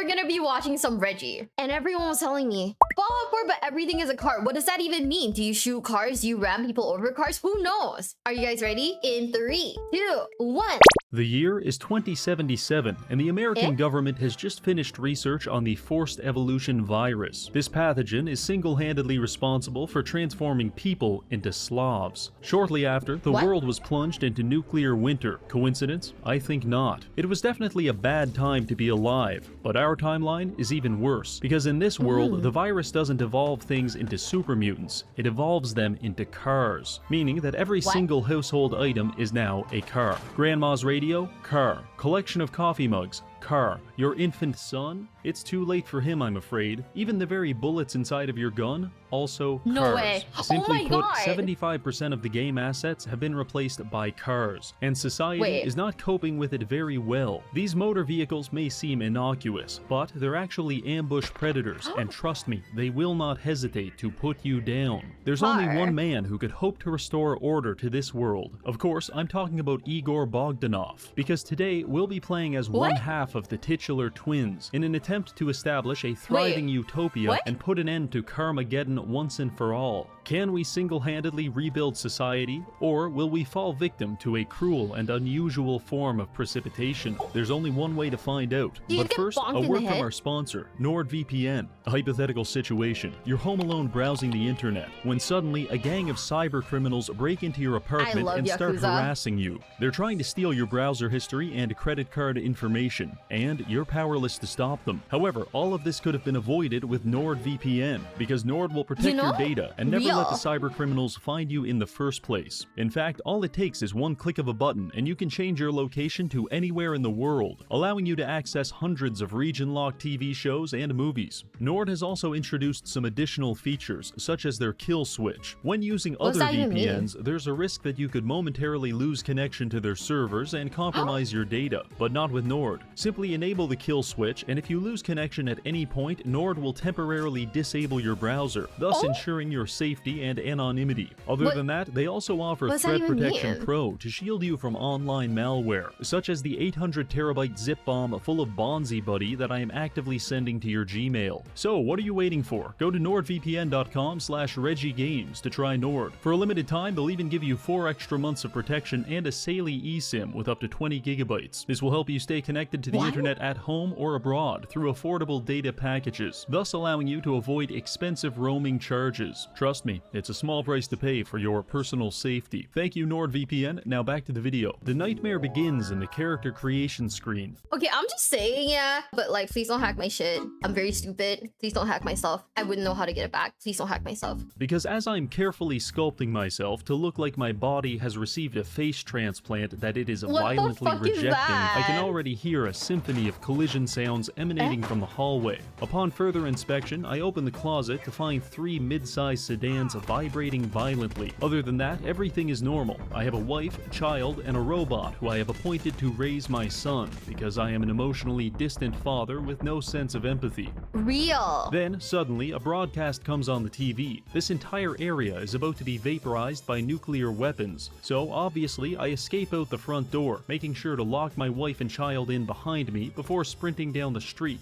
we're gonna be watching some Reggie. And everyone was telling me, Fallout 4, but everything is a car. What does that even mean? Do you shoot cars? Do you ram people over cars? Who knows? Are you guys ready? In 3, 2, 1. The year is 2077, and the American government has just finished research on the forced evolution virus. This pathogen is single-handedly responsible for transforming people into Slavs. Shortly after, the world was plunged into nuclear winter. Coincidence? I think not. It was definitely a bad time to be alive, but our timeline is even worse, because in this world, the virus doesn't evolve things into super mutants, it evolves them into cars, meaning that every single household item is now a car. Grandma's radio, car. Collection of coffee mugs, car. Your infant son? It's too late for him, I'm afraid. Even the very bullets inside of your gun? Also cars. No way. Simply put, 75% of the game assets have been replaced by cars, and society is not coping with it very well. These motor vehicles may seem innocuous, but they're actually ambush predators, and trust me, they will not hesitate to put you down. There's only one man who could hope to restore order to this world. Of course, I'm talking about Igor Bogdanov, because today we'll be playing as one half of the titular twins in an attempt to establish a thriving utopia and put an end to Carmageddon once and for all. Can we single-handedly rebuild society, or will we fall victim to a cruel and unusual form of precipitation? There's only one way to find out. But first, a word from our sponsor, NordVPN. A hypothetical situation. You're home alone browsing the internet, when suddenly a gang of cyber criminals break into your apartment and start harassing you. They're trying to steal your browser history and credit card information, and you're powerless to stop them. However, all of this could have been avoided with NordVPN, because Nord will protect your data and never let the cyber criminals find you in the first place. In fact, all it takes is one click of a button and you can change your location to anywhere in the world, allowing you to access hundreds of region-locked TV shows and movies. Nord has also introduced some additional features, such as their kill switch. When using other VPNs, there's a risk that you could momentarily lose connection to their servers and compromise your data, but not with Nord. Simply enable the kill switch, and if you lose connection at any point, Nord will temporarily disable your browser, thus ensuring your safety and anonymity. Other than that, they also offer Threat Protection Pro to shield you from online malware, such as the 800 terabyte zip bomb full of Bonzi Buddy that I am actively sending to your Gmail. So what are you waiting for? Go to nordvpn.com/ReggieGames to try Nord. For a limited time, they'll even give you 4 extra months of protection and a Saley eSIM with up to 20 gigabytes. This will help you stay connected to the internet at home or abroad through affordable data packages, thus allowing you to avoid expensive roaming charges. Trust me, it's a small price to pay for your personal safety. Thank you, NordVPN. Now back to the video. The nightmare begins in the character creation screen. Okay, I'm just saying, but like, please don't hack my shit. I'm very stupid. Please don't hack my stuff. I wouldn't know how to get it back. Please don't hack my stuff. Because as I'm carefully sculpting myself to look like my body has received a face transplant that it is violently rejecting, I can already hear a symphony of collision sounds emanating from the hallway. Upon further inspection, I open the closet to find 3 mid-sized sedans vibrating violently. Other than that, everything is normal. I have a wife, child, and a robot who I have appointed to raise my son, because I am an emotionally distant father with no sense of empathy. Real. Then, suddenly, a broadcast comes on the TV. This entire area is about to be vaporized by nuclear weapons, so obviously I escape out the front door, making sure to lock my wife and child in behind me before sprinting down the street.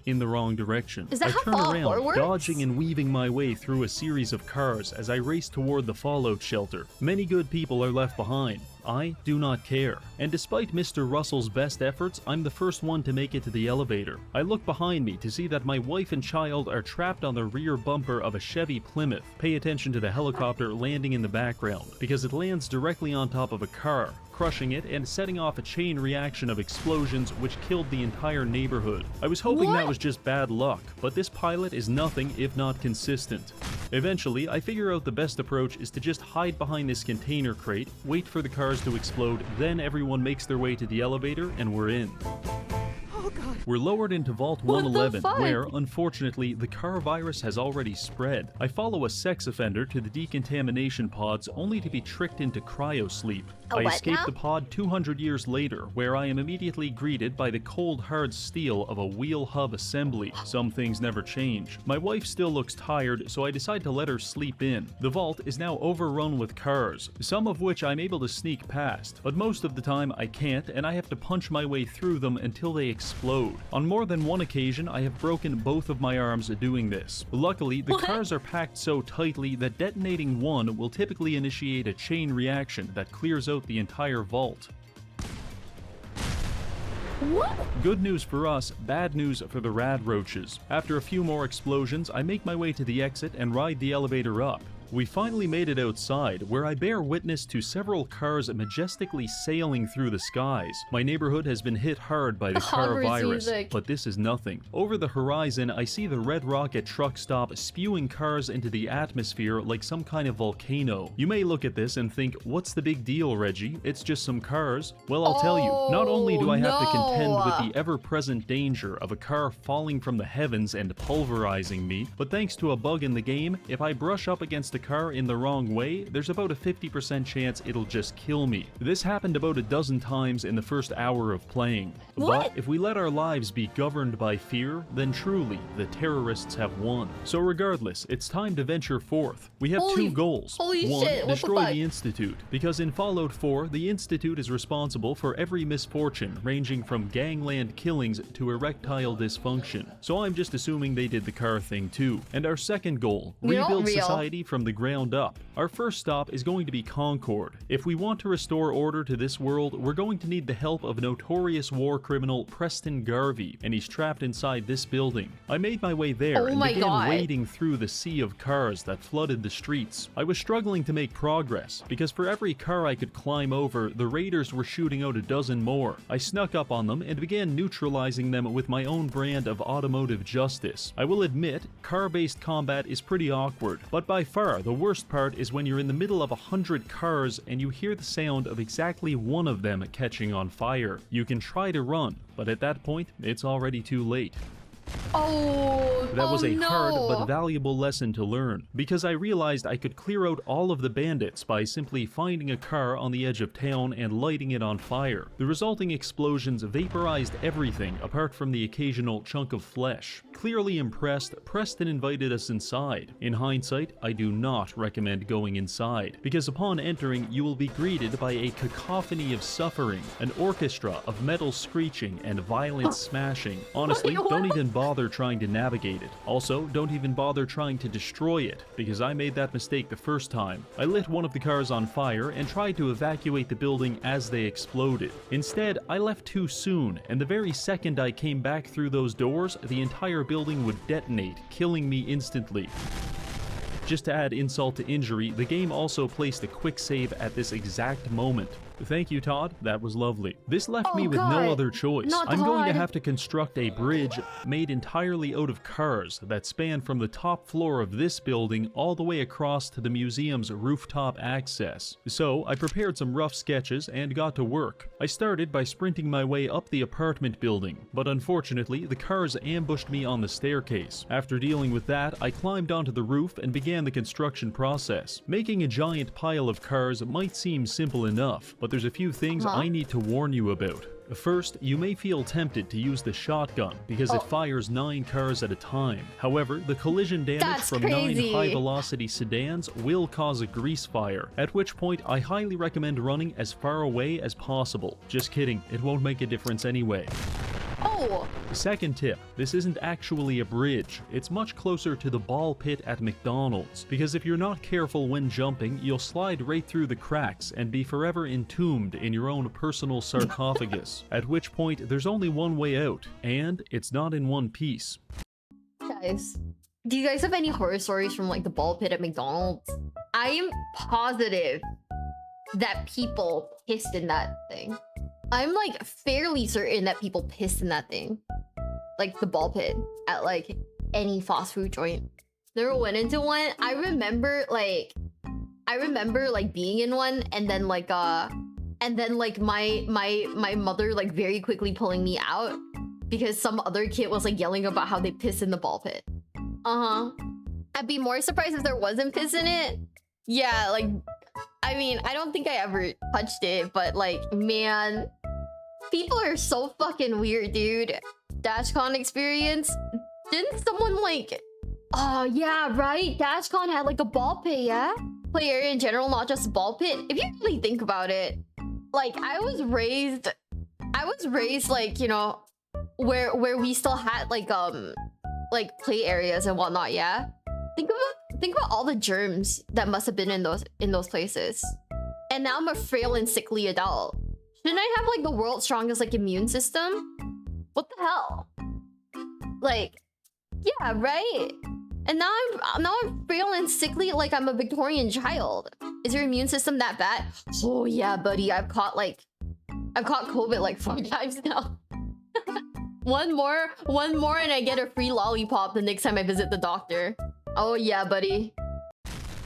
In the wrong direction. I turn around, dodging and weaving my way through a series of cars as I race toward the fallout shelter. Many good people are left behind. I do not care. And despite Mr. Russell's best efforts, I'm the first one to make it to the elevator. I look behind me to see that my wife and child are trapped on the rear bumper of a Chevy Plymouth. Pay attention to the helicopter landing in the background, because it lands directly on top of a car, crushing it and setting off a chain reaction of explosions which killed the entire neighborhood. I was hoping that was just bad luck, but this pilot is nothing if not consistent. Eventually, I figure out the best approach is to just hide behind this container crate, wait for the cars to explode, then everyone makes their way to the elevator and we're in. Oh God. We're lowered into Vault 111, where, unfortunately, the car virus has already spread. I follow a sex offender to the decontamination pods only to be tricked into cryosleep. I escape the pod 200 years later, where I am immediately greeted by the cold hard steel of a wheel hub assembly. Some things never change. My wife still looks tired, so I decide to let her sleep in. The vault is now overrun with cars, some of which I'm able to sneak past, but most of the time I can't, and I have to punch my way through them until they explode. code. On more than one occasion, I have broken both of my arms doing this. Luckily, the cars are packed so tightly that detonating one will typically initiate a chain reaction that clears out the entire vault. What? Good news for us, bad news for the rad roaches. After a few more explosions, I make my way to the exit and ride the elevator up. We finally made it outside, where I bear witness to several cars majestically sailing through the skies. My neighborhood has been hit hard by the car virus, but this is nothing. Over the horizon, I see the Red Rocket truck stop spewing cars into the atmosphere like some kind of volcano. You may look at this and think, what's the big deal, Reggie? It's just some cars. Well, I'll tell you, not only do I have to contend with the ever-present danger of a car falling from the heavens and pulverizing me, but thanks to a bug in the game, if I brush up against a car in the wrong way, there's about a 50% chance it'll just kill me. This happened about a dozen times in the first hour of playing. What? But if we let our lives be governed by fear, then truly, the terrorists have won. So regardless, it's time to venture forth. We have two goals. Holy One, shit, what destroy the the Institute, because in Fallout 4, the Institute is responsible for every misfortune, ranging from gangland killings to erectile dysfunction. So I'm just assuming they did the car thing too. And our second goal, rebuild society from the ground up. Our first stop is going to be Concord. If we want to restore order to this world, we're going to need the help of notorious war criminal Preston Garvey, and he's trapped inside this building. I made my way there and began wading through the sea of cars that flooded the streets. I was struggling to make progress, because for every car I could climb over, the raiders were shooting out a dozen more. I snuck up on them and began neutralizing them with my own brand of automotive justice. I will admit, car-based combat is pretty awkward, but by far the worst part is when you're in the middle of 100 cars and you hear the sound of exactly one of them catching on fire. You can try to run, but at that point, it's already too late. That was a hard but valuable lesson to learn, because I realized I could clear out all of the bandits by simply finding a car on the edge of town and lighting it on fire. The resulting explosions vaporized everything apart from the occasional chunk of flesh. Clearly impressed, Preston invited us inside. In hindsight, I do not recommend going inside, because upon entering you will be greeted by a cacophony of suffering, an orchestra of metal screeching and violent smashing. Honestly, don't even bother trying to navigate it. Also, don't even bother trying to destroy it, because I made that mistake the first time. I lit one of the cars on fire and tried to evacuate the building as they exploded. Instead, I left too soon, and the very second I came back through those doors, the entire building would detonate, killing me instantly. Just to add insult to injury, the game also placed a quick save at this exact moment. Thank you, Todd. That was lovely. This left me with no other choice. I'm going to have to construct a bridge made entirely out of cars that span from the top floor of this building all the way across to the museum's rooftop access. So I prepared some rough sketches and got to work. I started by sprinting my way up the apartment building, but unfortunately the cars ambushed me on the staircase. After dealing with that, I climbed onto the roof and began the construction process. Making a giant pile of cars might seem simple enough, but there's a few things I need to warn you about. First, you may feel tempted to use the shotgun because it fires 9 cars at a time. However, the collision damage from 9 high-velocity sedans will cause a grease fire, at which point I highly recommend running as far away as possible. Just kidding, it won't make a difference anyway. Second tip, this isn't actually a bridge. It's much closer to the ball pit at McDonald's, because if you're not careful when jumping, you'll slide right through the cracks and be forever entombed in your own personal sarcophagus, at which point there's only one way out, and it's not in one piece. Guys, do you guys have any horror stories from like the ball pit at McDonald's? I am positive that people pissed in that thing. I'm like fairly certain that people pissed in that thing. Like the ball pit at like any fast food joint. Never went into one. I remember like being in one and then my mother like very quickly pulling me out because some other kid was like yelling about how they pissed in the ball pit. I'd be more surprised if there wasn't piss in it. Yeah, like I mean, I don't think I ever touched it, but like, man, people are so fucking weird, dude. DashCon experience? Didn't someone like... Oh, yeah, right? DashCon had like a ball pit, yeah? Play area in general, not just a ball pit. If you really think about it, like, I was raised like, you know, where we still had like play areas and whatnot. Yeah, think about all the germs that must have been in those places. And now I'm a frail and sickly adult. Shouldn't I have like the world's strongest like immune system? What the hell? Like, yeah, right. And now I'm frail and sickly like I'm a Victorian child. Is your immune system that bad? Oh yeah, buddy. I've caught COVID like 4 times now. One more and I get a free lollipop the next time I visit the doctor. Oh yeah, buddy.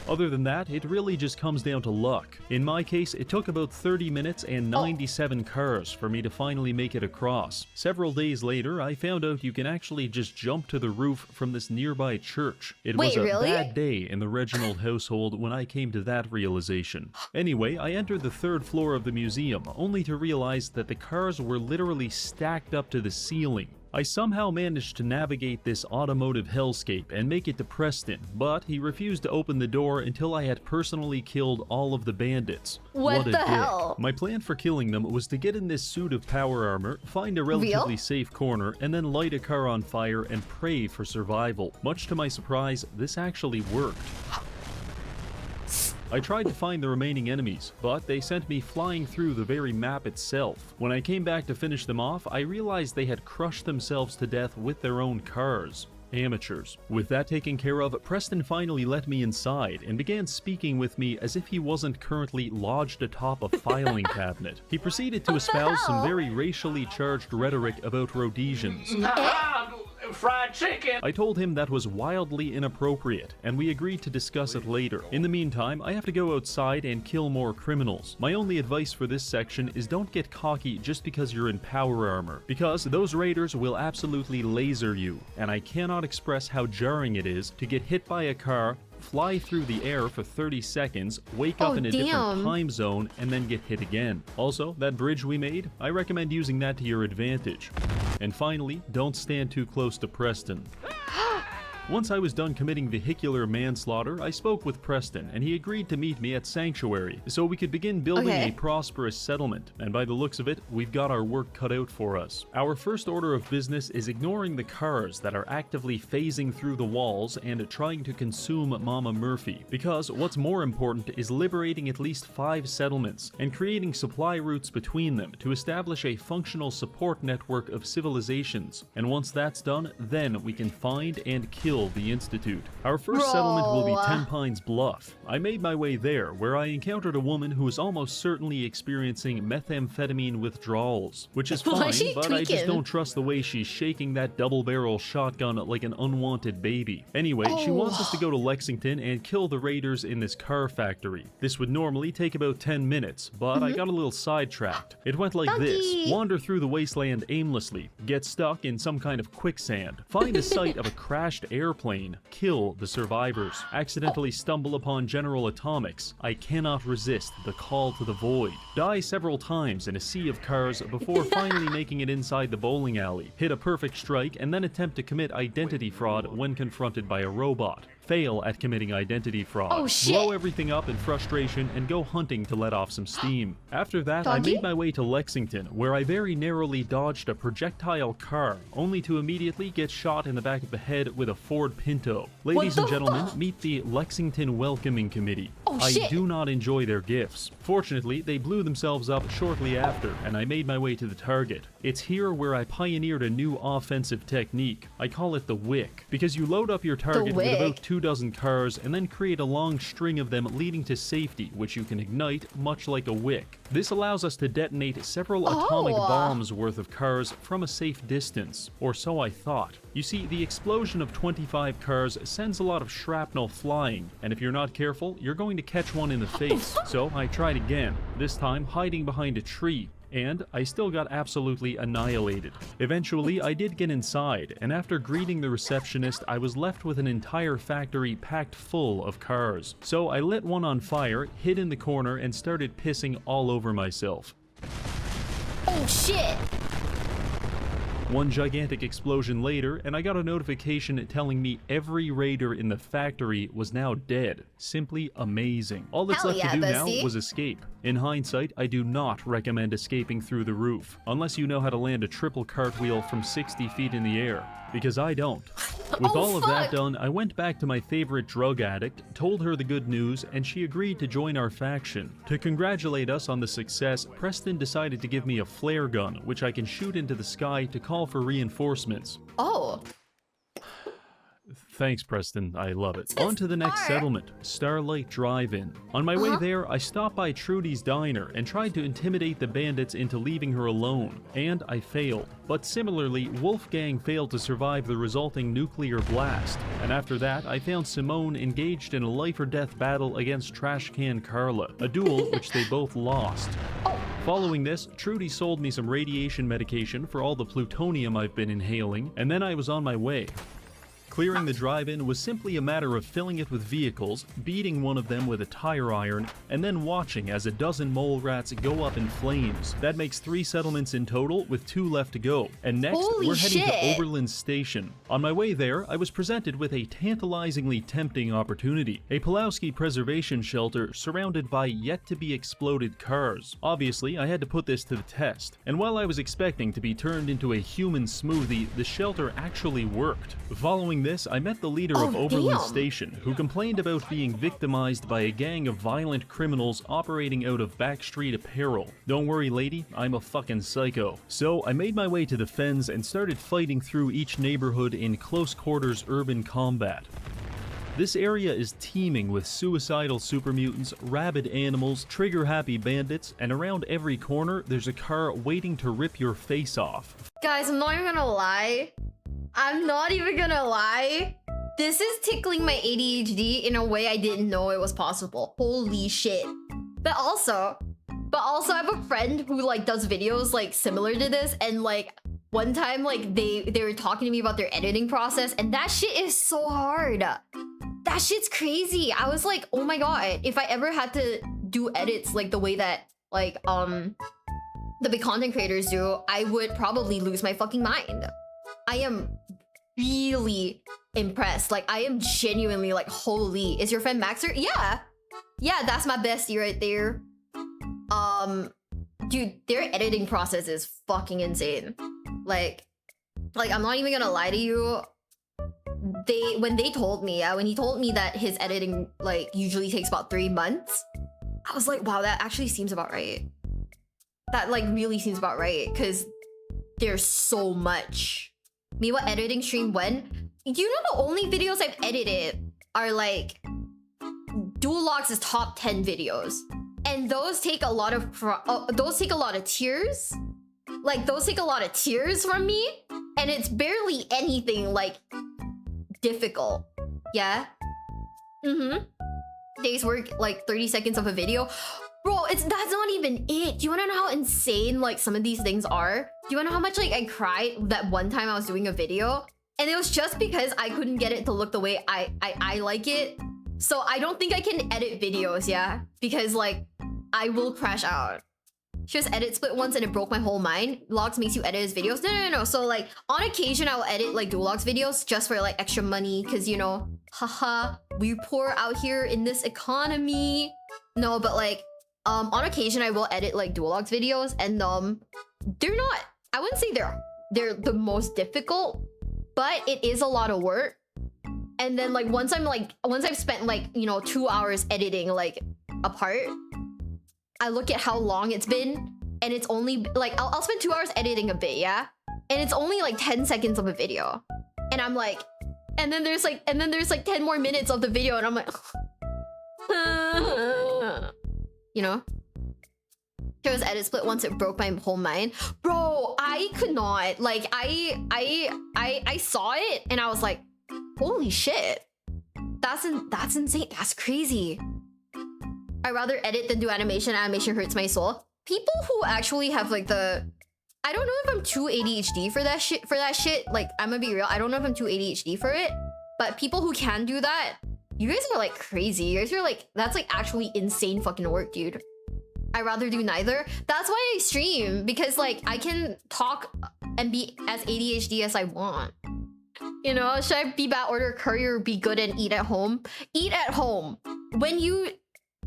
Other than that, it really just comes down to luck. In my case, it took about 30 minutes and 97 cars for me to finally make it across. Several days later, I found out you can actually just jump to the roof from this nearby church. It was a bad day in the Reginald household when I came to that realization. Anyway, I entered the 3rd floor of the museum, only to realize that the cars were literally stacked up to the ceiling. I somehow managed to navigate this automotive hellscape and make it to Preston, but he refused to open the door until I had personally killed all of the bandits. What the hell? My plan for killing them was to get in this suit of power armor, find a relatively safe corner, and then light a car on fire and pray for survival. Much to my surprise, this actually worked. I tried to find the remaining enemies, but they sent me flying through the very map itself. When I came back to finish them off, I realized they had crushed themselves to death with their own cars. Amateurs. With that taken care of, Preston finally let me inside and began speaking with me as if he wasn't currently lodged atop a filing cabinet. He proceeded to espouse some very racially charged rhetoric about Rhodesians. Fried chicken! I told him that was wildly inappropriate, and we agreed to discuss it later. In the meantime, I have to go outside and kill more criminals. My only advice for this section is don't get cocky just because you're in power armor, because those raiders will absolutely laser you, and I cannot express how jarring it is to get hit by a car, fly through the air for 30 seconds, wake up in a different time zone, and then get hit again. Also, that bridge we made, I recommend using that to your advantage. And finally, don't stand too close to Preston. Once I was done committing vehicular manslaughter, I spoke with Preston, and he agreed to meet me at Sanctuary, so we could begin building a prosperous settlement, and by the looks of it, we've got our work cut out for us. Our first order of business is ignoring the cars that are actively phasing through the walls and trying to consume Mama Murphy, because what's more important is liberating at least 5 settlements, and creating supply routes between them to establish a functional support network of civilizations, and once that's done, then we can find and kill the Institute. Our first settlement will be 10 Pines Bluff. I made my way there, where I encountered a woman who was almost certainly experiencing methamphetamine withdrawals, which is fine, but I just don't trust the way she's shaking that double-barrel shotgun like an unwanted baby. Anyway, she wants us to go to Lexington and kill the raiders in this car factory. This would normally take about 10 minutes, but I got a little sidetracked. It went like this: wander through the wasteland aimlessly, get stuck in some kind of quicksand, find a site of a crashed airplane, kill the survivors, accidentally stumble upon General Atomics, I cannot resist the call to the void, die several times in a sea of cars before finally making it inside the bowling alley, hit a perfect strike, and then attempt to commit identity fraud when confronted by a robot. Fail at committing identity fraud, blow everything up in frustration, and go hunting to let off some steam. After that, I made my way to Lexington, where I very narrowly dodged a projectile car, only to immediately get shot in the back of the head with a Ford Pinto. Ladies and gentlemen, meet the Lexington Welcoming Committee. I do not enjoy their gifts. Fortunately, they blew themselves up shortly after, and I made my way to the target. It's here where I pioneered a new offensive technique. I call it the wick, because you load up your target with about 24 cars and then create a long string of them leading to safety, which you can ignite much like a wick. This allows us to detonate several atomic bombs worth of cars from a safe distance, or so I thought. You see, the explosion of 25 cars sends a lot of shrapnel flying, and if you're not careful, you're going to catch one in the face. So I tried again, this time hiding behind a tree, and I still got absolutely annihilated. Eventually, I did get inside, and after greeting the receptionist, I was left with an entire factory packed full of cars. So I lit one on fire, hid in the corner, and started pissing all over myself. Oh shit! One gigantic explosion later, and I got a notification telling me every raider in the factory was now dead. Simply amazing. All that's left to do now was escape. In hindsight, I do not recommend escaping through the roof, unless you know how to land a triple cartwheel from 60 feet in the air. Because I don't. With all of that done, I went back to my favorite drug addict, told her the good news, and she agreed to join our faction. To congratulate us on the success, Preston decided to give me a flare gun, which I can shoot into the sky to call for reinforcements. Oh. Thanks, Preston. I love it. On to the next settlement, Starlight Drive-In. On my way there, I stopped by Trudy's diner and tried to intimidate the bandits into leaving her alone, and I failed. But similarly, Wolfgang failed to survive the resulting nuclear blast, and after that, I found Simone engaged in a life-or-death battle against Trash Can Carla, a duel which they both lost. Following this, Trudy sold me some radiation medication for all the plutonium I've been inhaling, and then I was on my way. Clearing the drive-in was simply a matter of filling it with vehicles, beating one of them with a tire iron, and then watching as a dozen mole rats go up in flames. That makes 3 settlements in total, with 2 left to go. And next, we're heading to Oberlin Station. On my way there, I was presented with a tantalizingly tempting opportunity. A Pulowski preservation shelter surrounded by yet-to-be-exploded cars. Obviously, I had to put this to the test. And while I was expecting to be turned into a human smoothie, the shelter actually worked. Following this, I met the leader of Oberlin Station, who complained about being victimized by a gang of violent criminals operating out of Backstreet apparel. Don't worry, lady, I'm a fucking psycho. So I made my way to the fens and started fighting through each neighborhood in close quarters urban combat. This area is teeming with suicidal super mutants, rabid animals, trigger-happy bandits, and around every corner, there's a car waiting to rip your face off. Guys, I'm not even gonna lie. This is tickling my ADHD in a way I didn't know it was possible. Holy shit. But also I have a friend who like does videos like similar to this, and like one time like they were talking to me about their editing process, and that shit is so hard. That shit's crazy. I was like, oh my god, if I ever had to do edits like the way that like the big content creators do, I would probably lose my fucking mind. I am really impressed. Like, I am genuinely like, holy, is your friend Maxer? Yeah, that's my bestie right there. Dude, their editing process is fucking insane. Like I'm not even gonna lie to you. When he told me that his editing like usually takes about 3 months, I was like, wow, that actually seems about right. That like really seems about right, because there's so much. Miwa editing stream when? You know, the only videos I've edited are like Duologs' top 10 videos, and those take a lot of tears. Like, those take a lot of tears from me, and it's barely anything like difficult. Yeah. Days work like 30 seconds of a video. Bro, that's not even it. Do you wanna know how insane like some of these things are? Do you wanna know how much like I cried that one time I was doing a video? And it was just because I couldn't get it to look the way I like it. So I don't think I can edit videos, yeah? Because like, I will crash out. Just edit split once and it broke my whole mind. Logs makes you edit his videos. No. So like, on occasion I'll edit like Duologs videos just for like extra money. Cause you know, haha, we poor out here in this economy. No, but like, on occasion I will edit like Duologs videos, and they're not, I wouldn't say they're the most difficult, but it is a lot of work. And then like once I've spent like, you know, 2 hours editing like a part, I look at how long it's been, and it's only like I'll spend 2 hours editing a bit, yeah, and it's only like 10 seconds of a video, and I'm like, and then there's like 10 more minutes of the video, and I'm like you know, there was edit split once, it broke my whole mind. Bro, I could not, like, I saw it and I was like, holy shit, that's insane, that's crazy. I'd rather edit than do animation. Animation hurts my soul. People who actually have like I don't know if I'm too ADHD for that shit. Like, I'm gonna be real, I don't know if I'm too ADHD for it, but people who can do that, you guys are like crazy. You guys are like, that's like actually insane fucking work, dude. I rather do neither. That's why I stream, because like I can talk and be as ADHD as I want. You know, should I be bad, order curry, or be good and eat at home? Eat at home. When you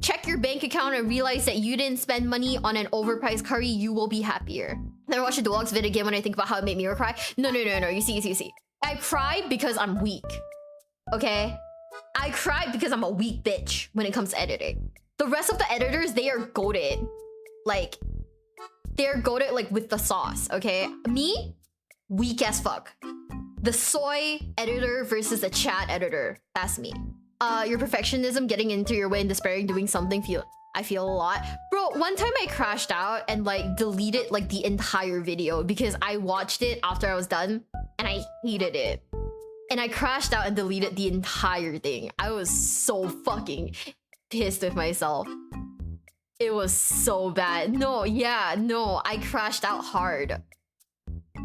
check your bank account and realize that you didn't spend money on an overpriced curry, you will be happier. Never watch a Deluxe vid again when I think about how it made me cry. No. You see. I cry because I'm weak. Okay? I cry because I'm a weak bitch when it comes to editing. The rest of the editors, they are goated. Like, they're goated like with the sauce, okay? Me, weak as fuck. The soy editor versus the chat editor, that's me. Your perfectionism getting into your way and despairing doing something, I feel a lot. Bro, one time I crashed out and like deleted like the entire video because I watched it after I was done and I hated it. And I crashed out and deleted the entire thing. I was so fucking pissed with myself. It was so bad. No, I crashed out hard.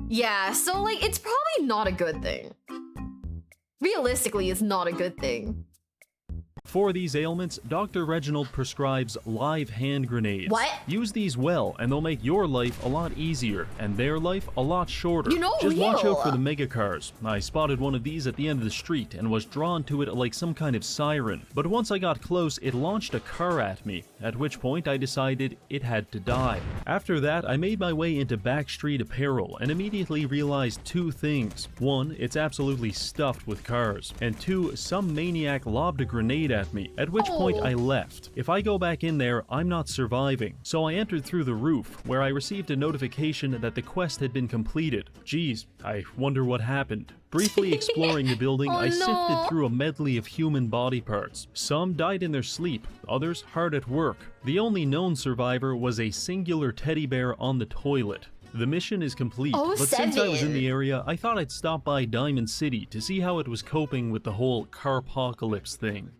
Yeah, so like it's probably not a good thing. Realistically, it's not a good thing. For these ailments, Dr. Reginald prescribes live hand grenades. What? Use these well, and they'll make your life a lot easier, and their life a lot shorter. You know, just watch out for the mega cars. I spotted one of these at the end of the street and was drawn to it like some kind of siren. But once I got close, it launched a car at me, at which point I decided it had to die. After that, I made my way into Backstreet apparel and immediately realized two things. One, it's absolutely stuffed with cars. And two, some maniac lobbed a grenade at me, at which point I left. If I go back in there, I'm not surviving. So I entered through the roof, where I received a notification that the quest had been completed. Geez, I wonder what happened. Briefly exploring the building, I sifted through a medley of human body parts. Some died in their sleep, others hard at work. The only known survivor was a singular teddy bear on the toilet. The mission is complete, but since I was in the area, I thought I'd stop by Diamond City to see how it was coping with the whole carpocalypse thing.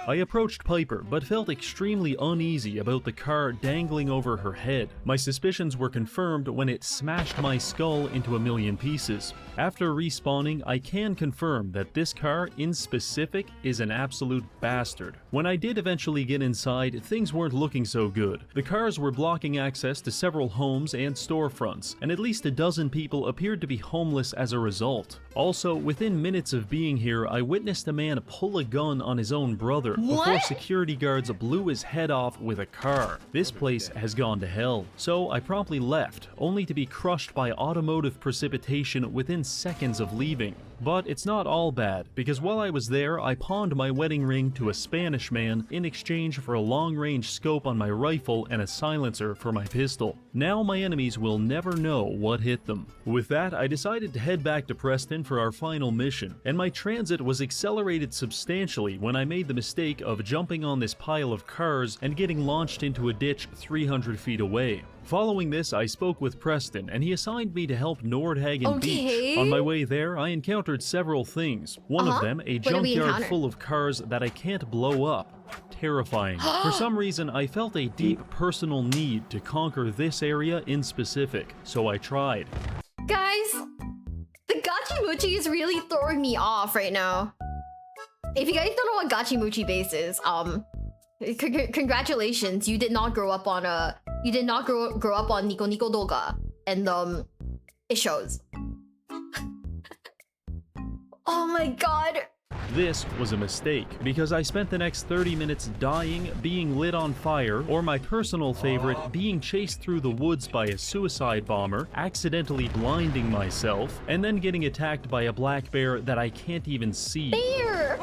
I approached Piper, but felt extremely uneasy about the car dangling over her head. My suspicions were confirmed when it smashed my skull into a million pieces. After respawning, I can confirm that this car in specific is an absolute bastard. When I did eventually get inside, things weren't looking so good. The cars were blocking access to several homes and storefronts, and at least a dozen people appeared to be homeless as a result. Also, within minutes of being here, I witnessed a man pull a gun on his own brother before security guards blew his head off with a car. This place has gone to hell. So I promptly left, only to be crushed by automotive precipitation within seconds of leaving. But it's not all bad, because while I was there, I pawned my wedding ring to a Spanish man in exchange for a long-range scope on my rifle and a silencer for my pistol. Now my enemies will never know what hit them. With that, I decided to head back to Preston for our final mission, and my transit was accelerated substantially when I made the mistake of jumping on this pile of cars and getting launched into a ditch 300 feet away. Following this, I spoke with Preston, and he assigned me to help Nordhagen Beach. On my way there, I encountered several things. One of them, a junkyard full of cars that I can't blow up. Terrifying. For some reason, I felt a deep personal need to conquer this area in specific, so I tried. Guys, the Gachimuchi is really throwing me off right now. If you guys don't know what Gachimuchi base is, congratulations, you did not grow up on Nico Nico Doga, and it shows. Oh my god. This was a mistake, because I spent the next 30 minutes dying, being lit on fire, or my personal favorite, being chased through the woods by a suicide bomber, accidentally blinding myself, and then getting attacked by a black bear that I can't even see. Bear!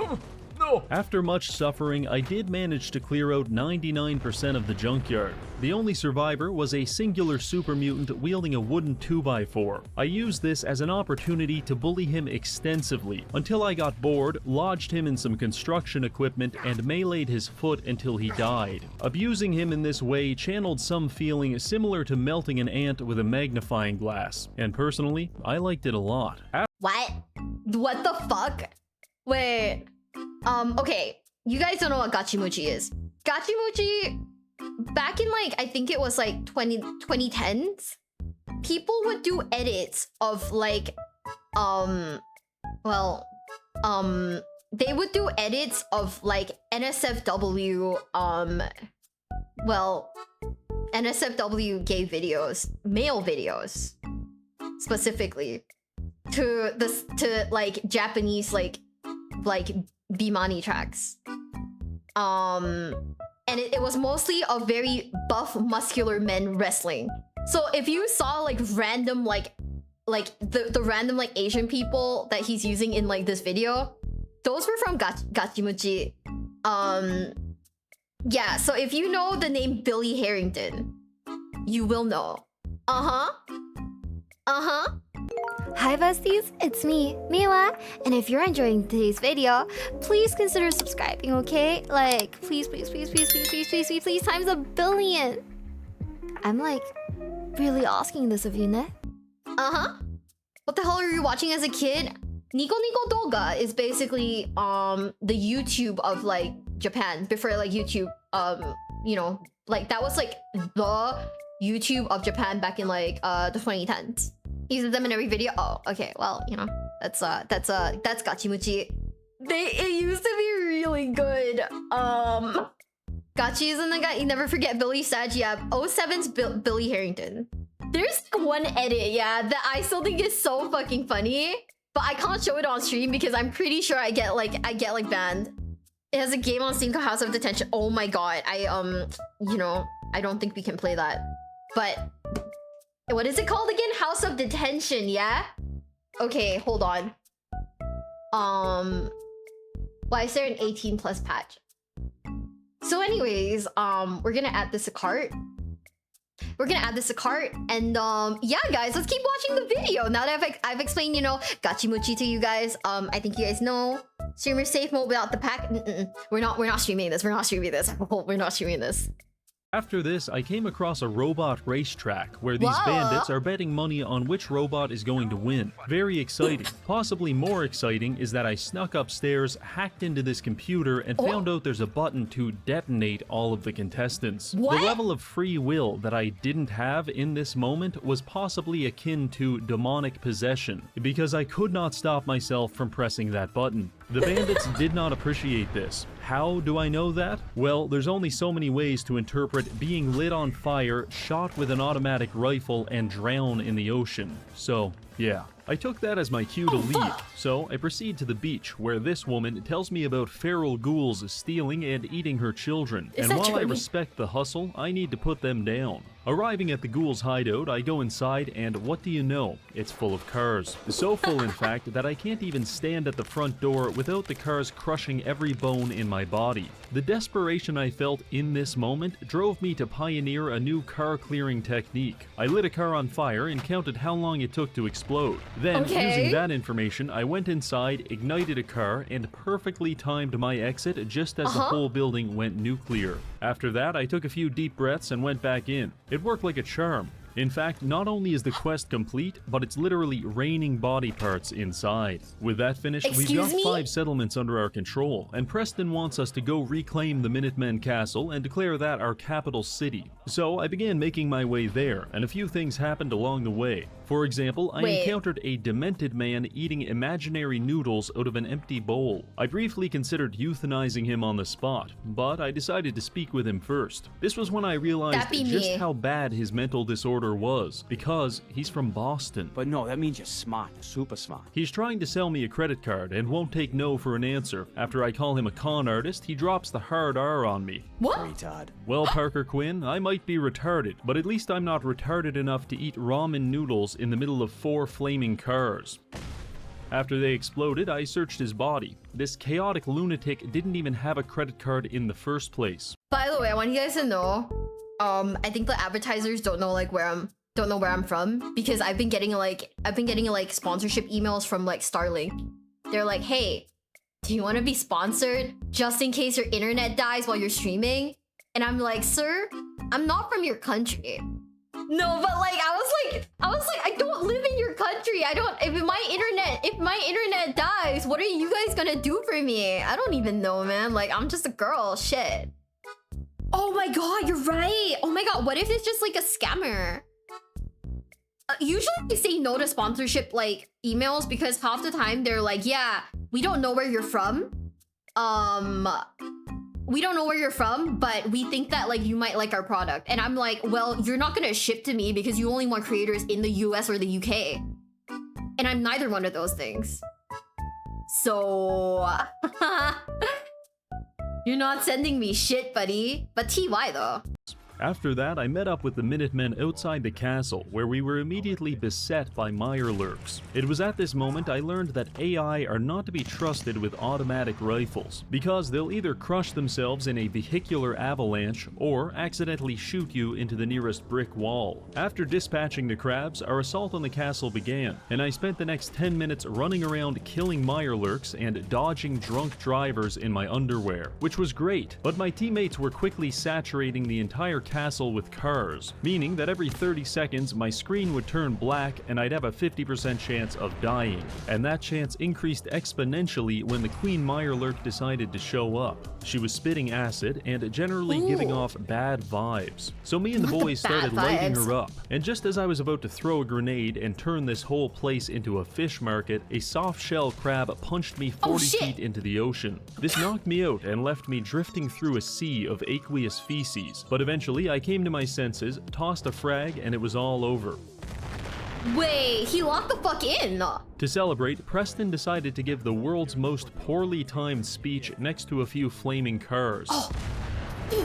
After much suffering, I did manage to clear out 99% of the junkyard. The only survivor was a singular super mutant wielding a wooden 2x4. I used this as an opportunity to bully him extensively, until I got bored, lodged him in some construction equipment, and meleeed his foot until he died. Abusing him in this way channeled some feeling similar to melting an ant with a magnifying glass, and personally, I liked it a lot. What? What the fuck? Wait. Okay, you guys don't know what Gachimuchi is. Gachimuchi, back in like, I think it was like 2010s, people would do edits of like, they would do edits of like NSFW, well, NSFW gay videos, male videos, specifically, to like Japanese like Bimani tracks. And it was mostly of very buff, muscular men wrestling. So if you saw like random like the random like Asian people that he's using in like this video, those were from Gachimuchi. Yeah, so if you know the name Billy Harrington, you will know. Hi besties, it's me, Miwa, and if you're enjoying today's video, please consider subscribing, okay? Like, please, times 1 billion. I'm like, really asking this of you, ne? What the hell are you watching as a kid? Nico Nico Doga is basically the YouTube of like Japan before like YouTube, you know, like that was like the YouTube of Japan back in like the 2010s. He uses them in every video. Oh, okay. Well, you know, that's Gachimuchi. It used to be really good. Gachi isn't the guy. You never forget Billy Sag. Yeah, 07's Billy Harrington. There's one edit, yeah, that I still think is so fucking funny, but I can't show it on stream because I'm pretty sure I get like banned. It has a game on Steam called House of Detention. Oh my god, you know, I don't think we can play that. But what is it called again? House of Detention, yeah? Okay, hold on. Why is there an 18 plus patch? So anyways, we're gonna add this to cart. And yeah, guys, let's keep watching the video. Now that I've explained, you know, Gachimuchi to you guys. I think you guys know streamer safe mode without the pack. We're not streaming this. We're not streaming this. After this, I came across a robot racetrack where these bandits are betting money on which robot is going to win. Very exciting. Possibly more exciting is that I snuck upstairs, hacked into this computer, and found out there's a button to detonate all of the contestants. What? The level of free will that I didn't have in this moment was possibly akin to demonic possession, because I could not stop myself from pressing that button. The bandits did not appreciate this. How do I know that? Well, there's only so many ways to interpret being lit on fire, shot with an automatic rifle, and drown in the ocean. So, yeah. I took that as my cue to leave, so I proceed to the beach, where this woman tells me about feral ghouls stealing and eating her children. And while I respect the hustle, I need to put them down. Arriving at the ghouls' hideout, I go inside, and what do you know? It's full of cars. So full, in fact, that I can't even stand at the front door without the cars crushing every bone in my body. The desperation I felt in this moment drove me to pioneer a new car-clearing technique. I lit a car on fire and counted how long it took to explode. Then, using that information, I went inside, ignited a car, and perfectly timed my exit just as the whole building went nuclear. After that, I took a few deep breaths and went back in. It worked like a charm. In fact, not only is the quest complete, but it's literally raining body parts inside. With that finished, we've got 5 settlements under our control, and Preston wants us to go reclaim the Minutemen Castle and declare that our capital city. So I began making my way there, and a few things happened along the way. For example, I encountered a demented man eating imaginary noodles out of an empty bowl. I briefly considered euthanizing him on the spot, but I decided to speak with him first. This was when I realized just how bad his mental disorder was, because he's from Boston. But no, that means you're smart, super smart. He's trying to sell me a credit card and won't take no for an answer. After I call him a con artist, he drops the hard R on me. What? Retard. Well, Parker Quinn, I might be retarded, but at least I'm not retarded enough to eat ramen noodles in the middle of 4 flaming cars. After they exploded, I searched his body. This chaotic lunatic didn't even have a credit card in the first place. By the way, I want you guys to know, I think the advertisers don't know like where I'm from, because I've been getting like sponsorship emails from like Starlink. They're like, hey, do you want to be sponsored just in case your internet dies while you're streaming? And I'm like, sir, I'm not from your country. No, but like I was like, I don't live in your country. If my internet dies, what are you guys gonna do for me? I don't even know, man. Like, I'm just a girl. Shit. Oh my god, you're right. Oh my god, what if it's just like a scammer? Usually they say no to sponsorship like emails because half the time they're like, yeah, we don't know where you're from. we don't know where you're from, but we think that like you might like our product. And I'm like, well, you're not gonna ship to me because you only want creators in the US or the UK. And I'm neither one of those things. So you're not sending me shit, buddy. But TY though. After that, I met up with the Minutemen outside the castle, where we were immediately beset by Mirelurks. It was at this moment I learned that AI are not to be trusted with automatic rifles, because they'll either crush themselves in a vehicular avalanche, or accidentally shoot you into the nearest brick wall. After dispatching the crabs, our assault on the castle began, and I spent the next 10 minutes running around killing Mirelurks and dodging drunk drivers in my underwear, which was great, but my teammates were quickly saturating the entire castle with cars, meaning that every 30 seconds my screen would turn black and I'd have a 50% chance of dying. And that chance increased exponentially when the Queen Mirelurk decided to show up. She was spitting acid and generally giving off bad vibes. So me and the boys started lighting her up, and just as I was about to throw a grenade and turn this whole place into a fish market, a soft-shell crab punched me 40 feet into the ocean. This knocked me out and left me drifting through a sea of aqueous feces, but eventually I came to my senses, tossed a frag, and it was all over. Wait, he locked the fuck in! To celebrate, Preston decided to give the world's most poorly timed speech next to a few flaming cars.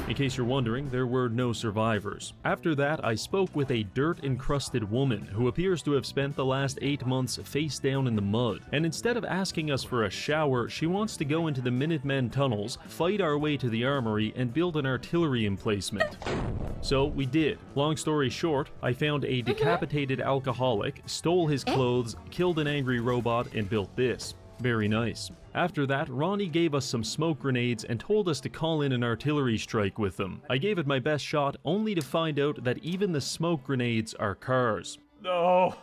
In case you're wondering, there were no survivors. After that, I spoke with a dirt-encrusted woman who appears to have spent the last 8 months face down in the mud. And instead of asking us for a shower, she wants to go into the Minutemen tunnels, fight our way to the armory, and build an artillery emplacement. So we did. Long story short, I found a decapitated alcoholic, stole his clothes, killed an angry robot, and built this. Very nice. After that, Ronnie gave us some smoke grenades and told us to call in an artillery strike with them. I gave it my best shot, only to find out that even the smoke grenades are cars. No!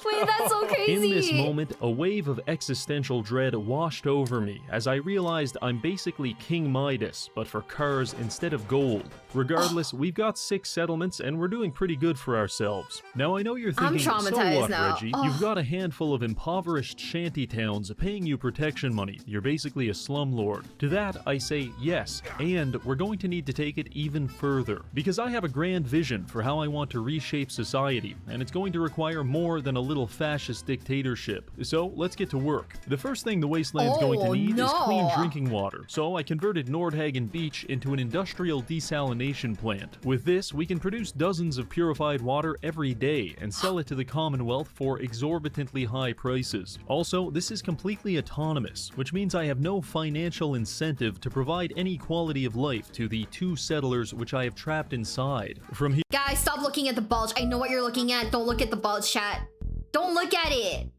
Wait, that's so crazy! In this moment, a wave of existential dread washed over me as I realized I'm basically King Midas, but for cars instead of gold. Regardless, we've got 6 settlements and we're doing pretty good for ourselves. Now I know you're thinking, so what, now. Reggie? You've got a handful of impoverished shanty towns paying you protection money. You're basically a slumlord. To that, I say yes, and we're going to need to take it even further, because I have a grand vision for how I want to reshape society, and it's going to require more than a little fascist dictatorship. So let's get to work. The first thing the wasteland's going to need is clean drinking water, so I converted Nordhagen Beach into an industrial desalination plant. With this, we can produce dozens of purified water every day and sell it to the Commonwealth for exorbitantly high prices. Also, this is completely autonomous, which means I have no financial incentive to provide any quality of life to the 2 settlers which I have trapped inside. From here— Guys, stop looking at the bulge. I know what you're looking at. Don't look at the bulge, chat. Don't look at it.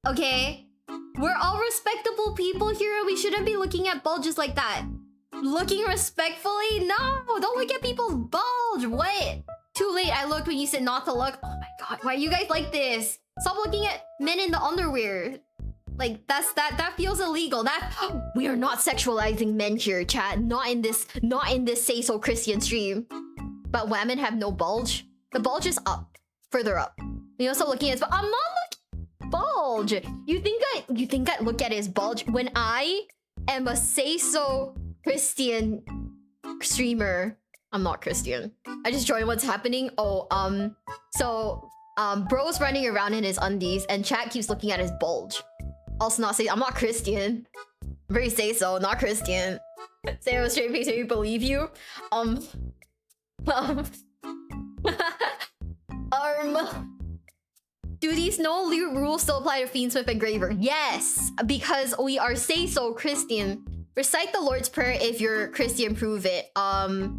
Okay? We're all respectable people here. We shouldn't be looking at bulges like that. Looking respectfully? No, don't look at people's bulge. What? Too late. I looked when you said not to look. Oh my god, why are you guys like this? Stop looking at men in the underwear. Like, that feels illegal. We are not sexualizing men here, chat. Not in this Say So Christian stream. But women have no bulge. The bulge is up. Further up. You know, stop looking at his— I'm not looking bulge. You think I look at his bulge when I am a Say So Christian streamer? I'm not Christian. I just joined what's happening. Bro's running around in his undies and chat keeps looking at his bulge. Also not say— I'm not Christian. Very Say So, not Christian. Say it straight face, maybe believe you. Do these no rules still apply to Fiendsmith and Graver? Yes, because we are Say So Christian. Recite the Lord's Prayer if you're Christian, prove it. I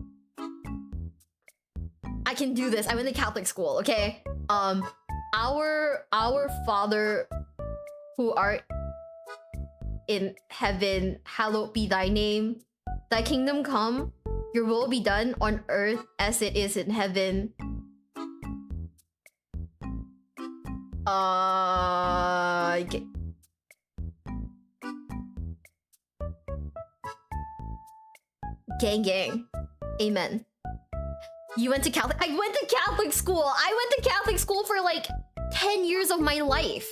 can do this. I went to Catholic school, okay? Our Father who art in heaven, hallowed be thy name. Thy kingdom come, your will be done on earth as it is in heaven. Gang. Amen. You went to Catholic— I went to Catholic school! I went to Catholic school for like 10 years of my life.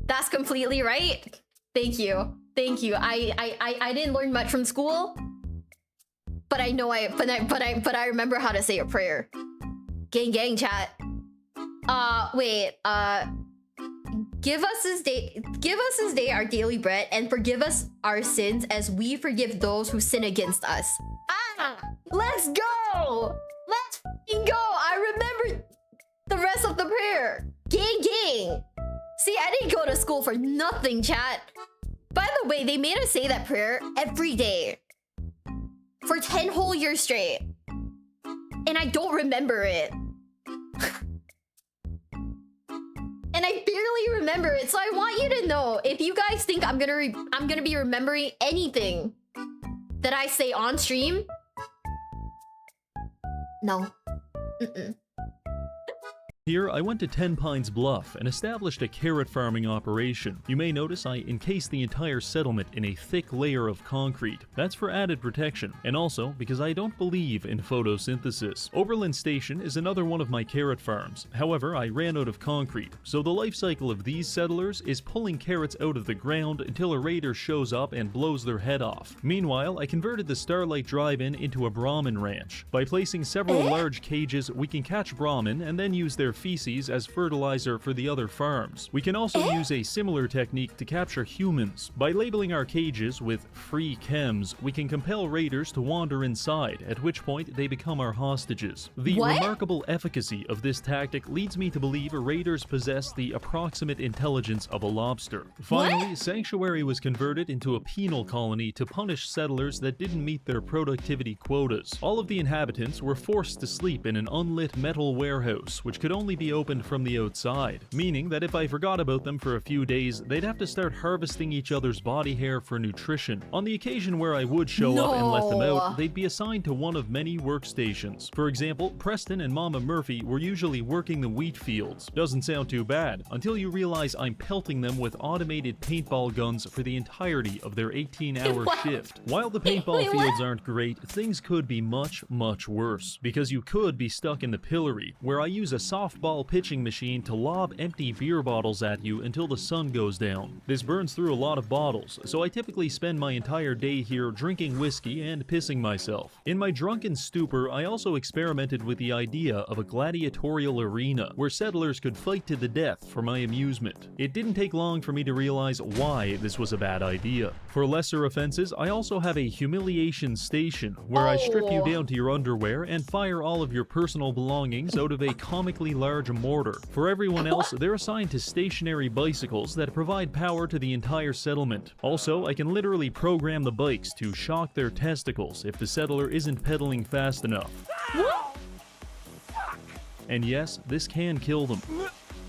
That's completely right. Thank you. I didn't learn much from school. but I know but I remember how to say a prayer. Gang chat. Wait, give us this day our daily bread, and forgive us our sins as we forgive those who sin against us. Let's go! Let's f***ing go! I remember the rest of the prayer. Gang. See, I didn't go to school for nothing, chat. By the way, they made us say that prayer every day for 10 whole years straight. And I don't remember it. And I barely remember it, so I want you to know, if you guys think I'm gonna be remembering anything that I say on stream, no. Here, I went to 10 Pines Bluff and established a carrot farming operation. You may notice I encased the entire settlement in a thick layer of concrete. That's for added protection, and also because I don't believe in photosynthesis. Oberlin Station is another one of my carrot farms. However, I ran out of concrete, so the life cycle of these settlers is pulling carrots out of the ground until a raider shows up and blows their head off. Meanwhile, I converted the Starlight Drive-In into a Brahmin ranch. By placing several large cages, we can catch Brahmin and then use their feces as fertilizer for the other farms. We can also use a similar technique to capture humans. By labeling our cages with free chems, we can compel raiders to wander inside, at which point they become our hostages. The remarkable efficacy of this tactic leads me to believe raiders possess the approximate intelligence of a lobster. Finally, Sanctuary was converted into a penal colony to punish settlers that didn't meet their productivity quotas. All of the inhabitants were forced to sleep in an unlit metal warehouse, which could only be opened from the outside, meaning that if I forgot about them for a few days, they'd have to start harvesting each other's body hair for nutrition. On the occasion where I would show up and let them out, they'd be assigned to one of many workstations. For example, Preston and Mama Murphy were usually working the wheat fields. Doesn't sound too bad, until you realize I'm pelting them with automated paintball guns for the entirety of their 18-hour shift. While the paintball fields aren't great, things could be much worse, because you could be stuck in the pillory, where I use a softball pitching machine to lob empty beer bottles at you until the sun goes down. This burns through a lot of bottles, so I typically spend my entire day here drinking whiskey and pissing myself. In my drunken stupor, I also experimented with the idea of a gladiatorial arena, where settlers could fight to the death for my amusement. It didn't take long for me to realize why this was a bad idea. For lesser offenses, I also have a humiliation station, where I strip you down to your underwear and fire all of your personal belongings out of a comically large mortar. For everyone else, they're assigned to stationary bicycles that provide power to the entire settlement. Also, I can literally program the bikes to shock their testicles if the settler isn't pedaling fast enough. And yes, this can kill them.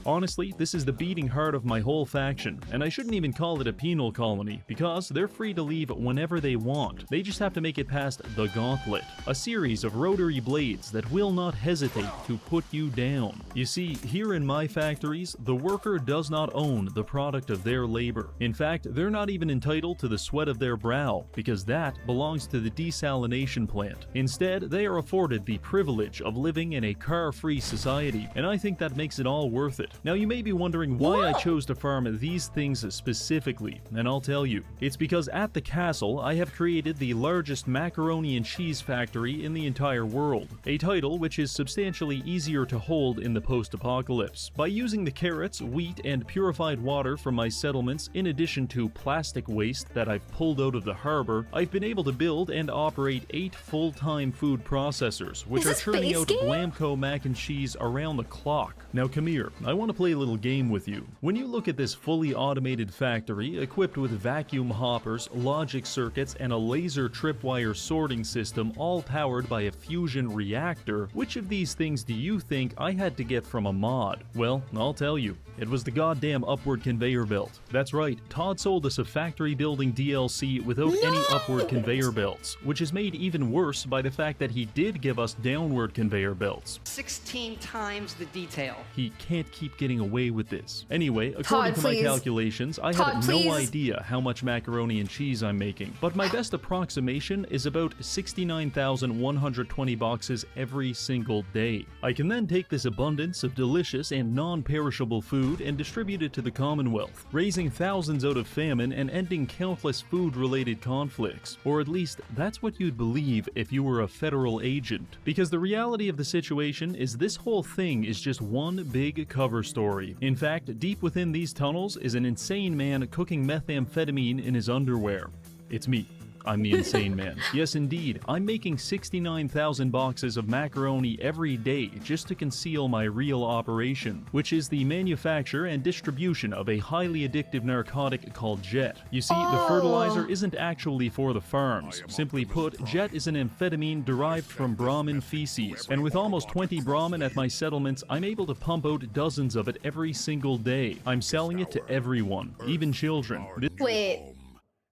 Honestly, this is the beating heart of my whole faction, and I shouldn't even call it a penal colony, because they're free to leave whenever they want. They just have to make it past the gauntlet, a series of rotary blades that will not hesitate to put you down. You see, here in my factories, the worker does not own the product of their labor. In fact, they're not even entitled to the sweat of their brow, because that belongs to the desalination plant. Instead, they are afforded the privilege of living in a car-free society, and I think that makes it all worth it. Now, you may be wondering why I chose to farm these things specifically, and I'll tell you. It's because at the castle, I have created the largest macaroni and cheese factory in the entire world, a title which is substantially easier to hold in the post-apocalypse. By using the carrots, wheat, and purified water from my settlements, in addition to plastic waste that I've pulled out of the harbor, I've been able to build and operate 8 full-time food processors, which are churning out Blamco mac and cheese around the clock. Now come here, I want to play a little game with you. When you look at this fully automated factory equipped with vacuum hoppers, logic circuits, and a laser tripwire sorting system all powered by a fusion reactor, which of these things do you think I had to get from a mod? Well, I'll tell you. It was the goddamn upward conveyor belt. That's right, Todd sold us a factory building DLC without any upward conveyor belts, which is made even worse by the fact that he did give us downward conveyor belts. 16 times the detail. He can't keep keep getting away with this. Anyway, according to my calculations, I had no idea how much macaroni and cheese I'm making, but my best approximation is about 69,120 boxes every single day. I can then take this abundance of delicious and non-perishable food and distribute it to the Commonwealth, raising thousands out of famine and ending countless food-related conflicts. Or at least, that's what you'd believe if you were a federal agent. Because the reality of the situation is this whole thing is just one big cover story. In fact, deep within these tunnels is an insane man cooking methamphetamine in his underwear. It's me. I'm the insane man. Yes, indeed. I'm making 69,000 boxes of macaroni every day just to conceal my real operation, which is the manufacture and distribution of a highly addictive narcotic called jet. You see, the fertilizer isn't actually for the farms. Simply put, jet is an amphetamine derived from Brahmin feces, and with almost 20 Brahmin at my settlements, I'm able to pump out dozens of it every single day. I'm selling it to everyone, even children. Wait.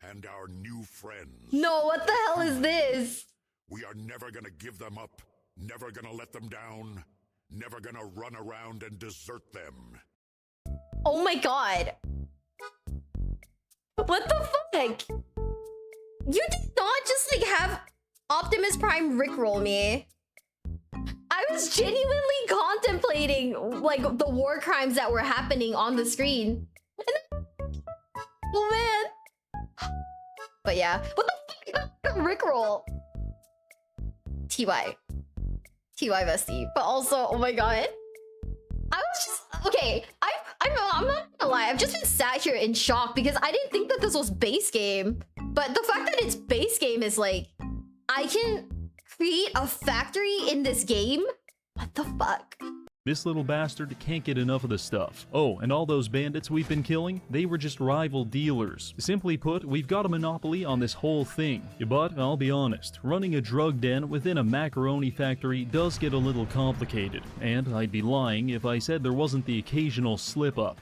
And our new friends. No, what the hell is this? We are never gonna give them up, never gonna let them down, never gonna run around and desert them. Oh my god. What the fuck? You did not just like have Optimus Prime rickroll me. I was genuinely contemplating like the war crimes that were happening on the screen. Oh man. But yeah, what the fuck? Rickroll. TY bestie. But also, oh my god. I was just okay. I'm not gonna lie. I've just been sat here in shock because I didn't think that this was base game. But the fact that it's base game is like, I can create a factory in this game. What the fuck? This little bastard can't get enough of the stuff. Oh, and all those bandits we've been killing, they were just rival dealers. Simply put, we've got a monopoly on this whole thing. But I'll be honest, running a drug den within a macaroni factory does get a little complicated, and I'd be lying if I said there wasn't the occasional slip-up.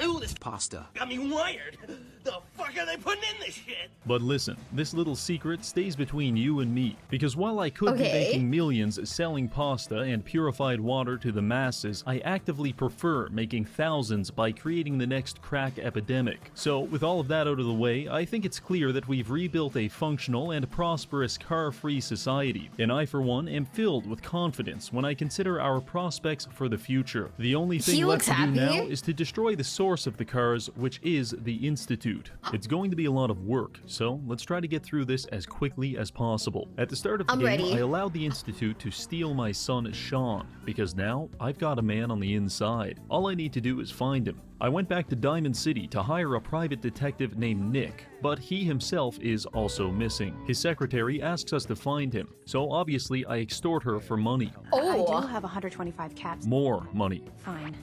Ooh, this pasta got me wired. The fuck are they putting in this shit? But listen, this little secret stays between you and me, because while I could be making millions selling pasta and purified water to the masses, I actively prefer making thousands by creating the next crack epidemic. So with all of that out of the way, I think it's clear that we've rebuilt a functional and prosperous car-free society, and I for one am filled with confidence when I consider our prospects for the future. The only thing left to do now is to destroy the source of the cars, which is the Institute. It's going to be a lot of work, so let's try to get through this as quickly as possible. At the start of the game, I allowed the Institute to steal my son Sean, because now I've got a man on the inside. All I need to do is find him. I went back to Diamond City to hire a private detective named Nick, but he himself is also missing. His secretary asks us to find him, so obviously I extort her for money. I do have 125 caps. More money. Fine.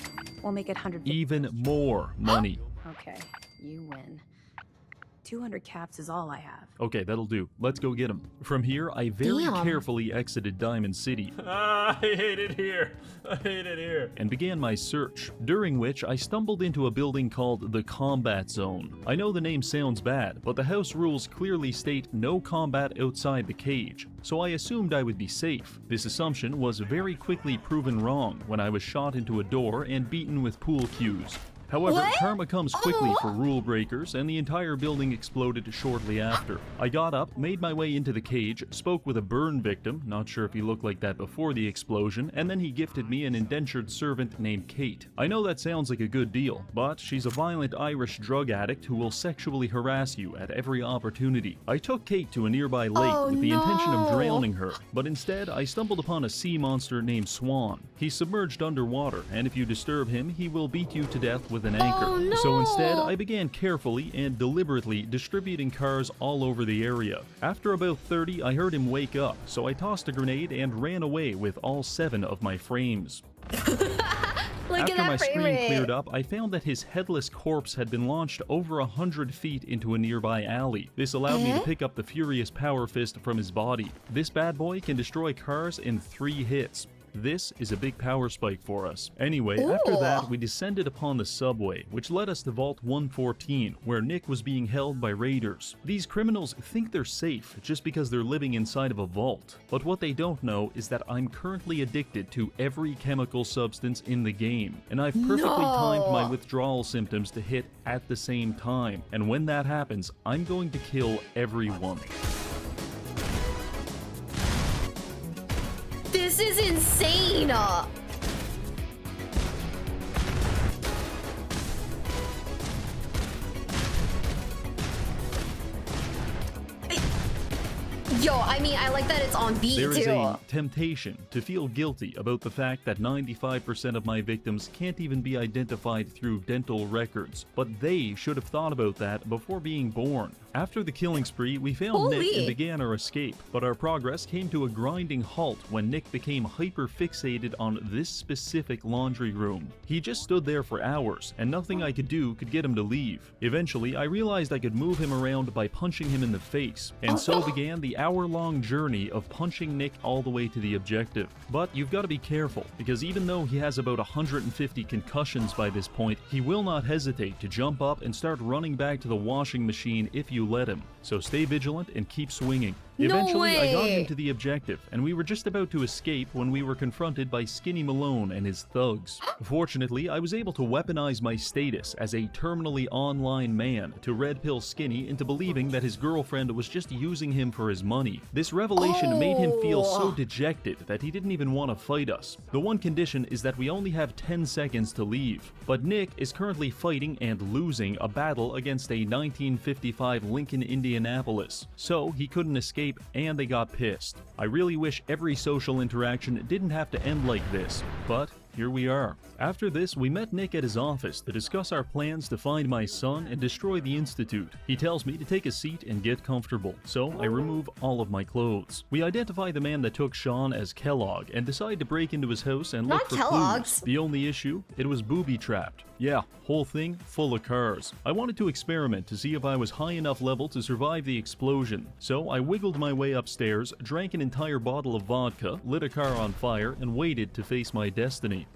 We'll make it 100. Even more money. Okay, you win. 200 caps is all I have. Okay, that'll do. Let's go get him. From here, I very carefully exited Diamond City. I hate it here. I hate it here. And began my search, during which I stumbled into a building called the Combat Zone. I know the name sounds bad, but the house rules clearly state no combat outside the cage, so I assumed I would be safe. This assumption was very quickly proven wrong when I was shot into a door and beaten with pool cues. However, karma comes quickly for rule breakers, and the entire building exploded shortly after. I got up, made my way into the cage, spoke with a burn victim, not sure if he looked like that before the explosion, and then he gifted me an indentured servant named Kate. I know that sounds like a good deal, but she's a violent Irish drug addict who will sexually harass you at every opportunity. I took Kate to a nearby lake with the intention of drowning her, but instead I stumbled upon a sea monster named Swan. He's submerged underwater, and if you disturb him, he will beat you to death with an anchor. So instead, I began carefully and deliberately distributing cars all over the area. After about 30, I heard him wake up, so I tossed a grenade and ran away with all 7 of my frames. After my screen cleared up, I found that his headless corpse had been launched over 100 feet into a nearby alley. This allowed me to pick up the furious power fist from his body. This bad boy can destroy cars in 3 hits. This is a big power spike for us. Anyway, after that, we descended upon the subway, which led us to Vault 114, where Nick was being held by raiders. These criminals think they're safe just because they're living inside of a vault, but what they don't know is that I'm currently addicted to every chemical substance in the game, and I've perfectly timed my withdrawal symptoms to hit at the same time, and when that happens, I'm going to kill everyone. This is insane! Yo, I mean, I like that it's on beat, There too. is a temptation to feel guilty about the fact that 95% of my victims can't even be identified through dental records, but they should have thought about that before being born. After the killing spree, we found Nick and began our escape, but our progress came to a grinding halt when Nick became hyper-fixated on this specific laundry room. He just stood there for hours, and nothing I could do could get him to leave. Eventually, I realized I could move him around by punching him in the face, and so began the hour-long journey of punching Nick all the way to the objective. But you've got to be careful, because even though he has about 150 concussions by this point, he will not hesitate to jump up and start running back to the washing machine if you let him. So stay vigilant and keep swinging. Eventually, I got him to the objective, and we were just about to escape when we were confronted by Skinny Malone and his thugs. Fortunately, I was able to weaponize my status as a terminally online man to red pill Skinny into believing that his girlfriend was just using him for his money. This revelation made him feel so dejected that he didn't even want to fight us. The one condition is that we only have 10 seconds to leave. But Nick is currently fighting and losing a battle against a 1955 Lincoln Indianapolis, so he couldn't escape and they got pissed. I really wish every social interaction didn't have to end like this, but here we are. After this, we met Nick at his office to discuss our plans to find my son and destroy the Institute. He tells me to take a seat and get comfortable, so I remove all of my clothes. We identify the man that took Sean as Kellogg and decide to break into his house and look for clues. The only issue, it was booby-trapped. Yeah, whole thing full of cars. I wanted to experiment to see if I was high enough level to survive the explosion, so I wiggled my way upstairs, drank an entire bottle of vodka, lit a car on fire, and waited to face my destiny.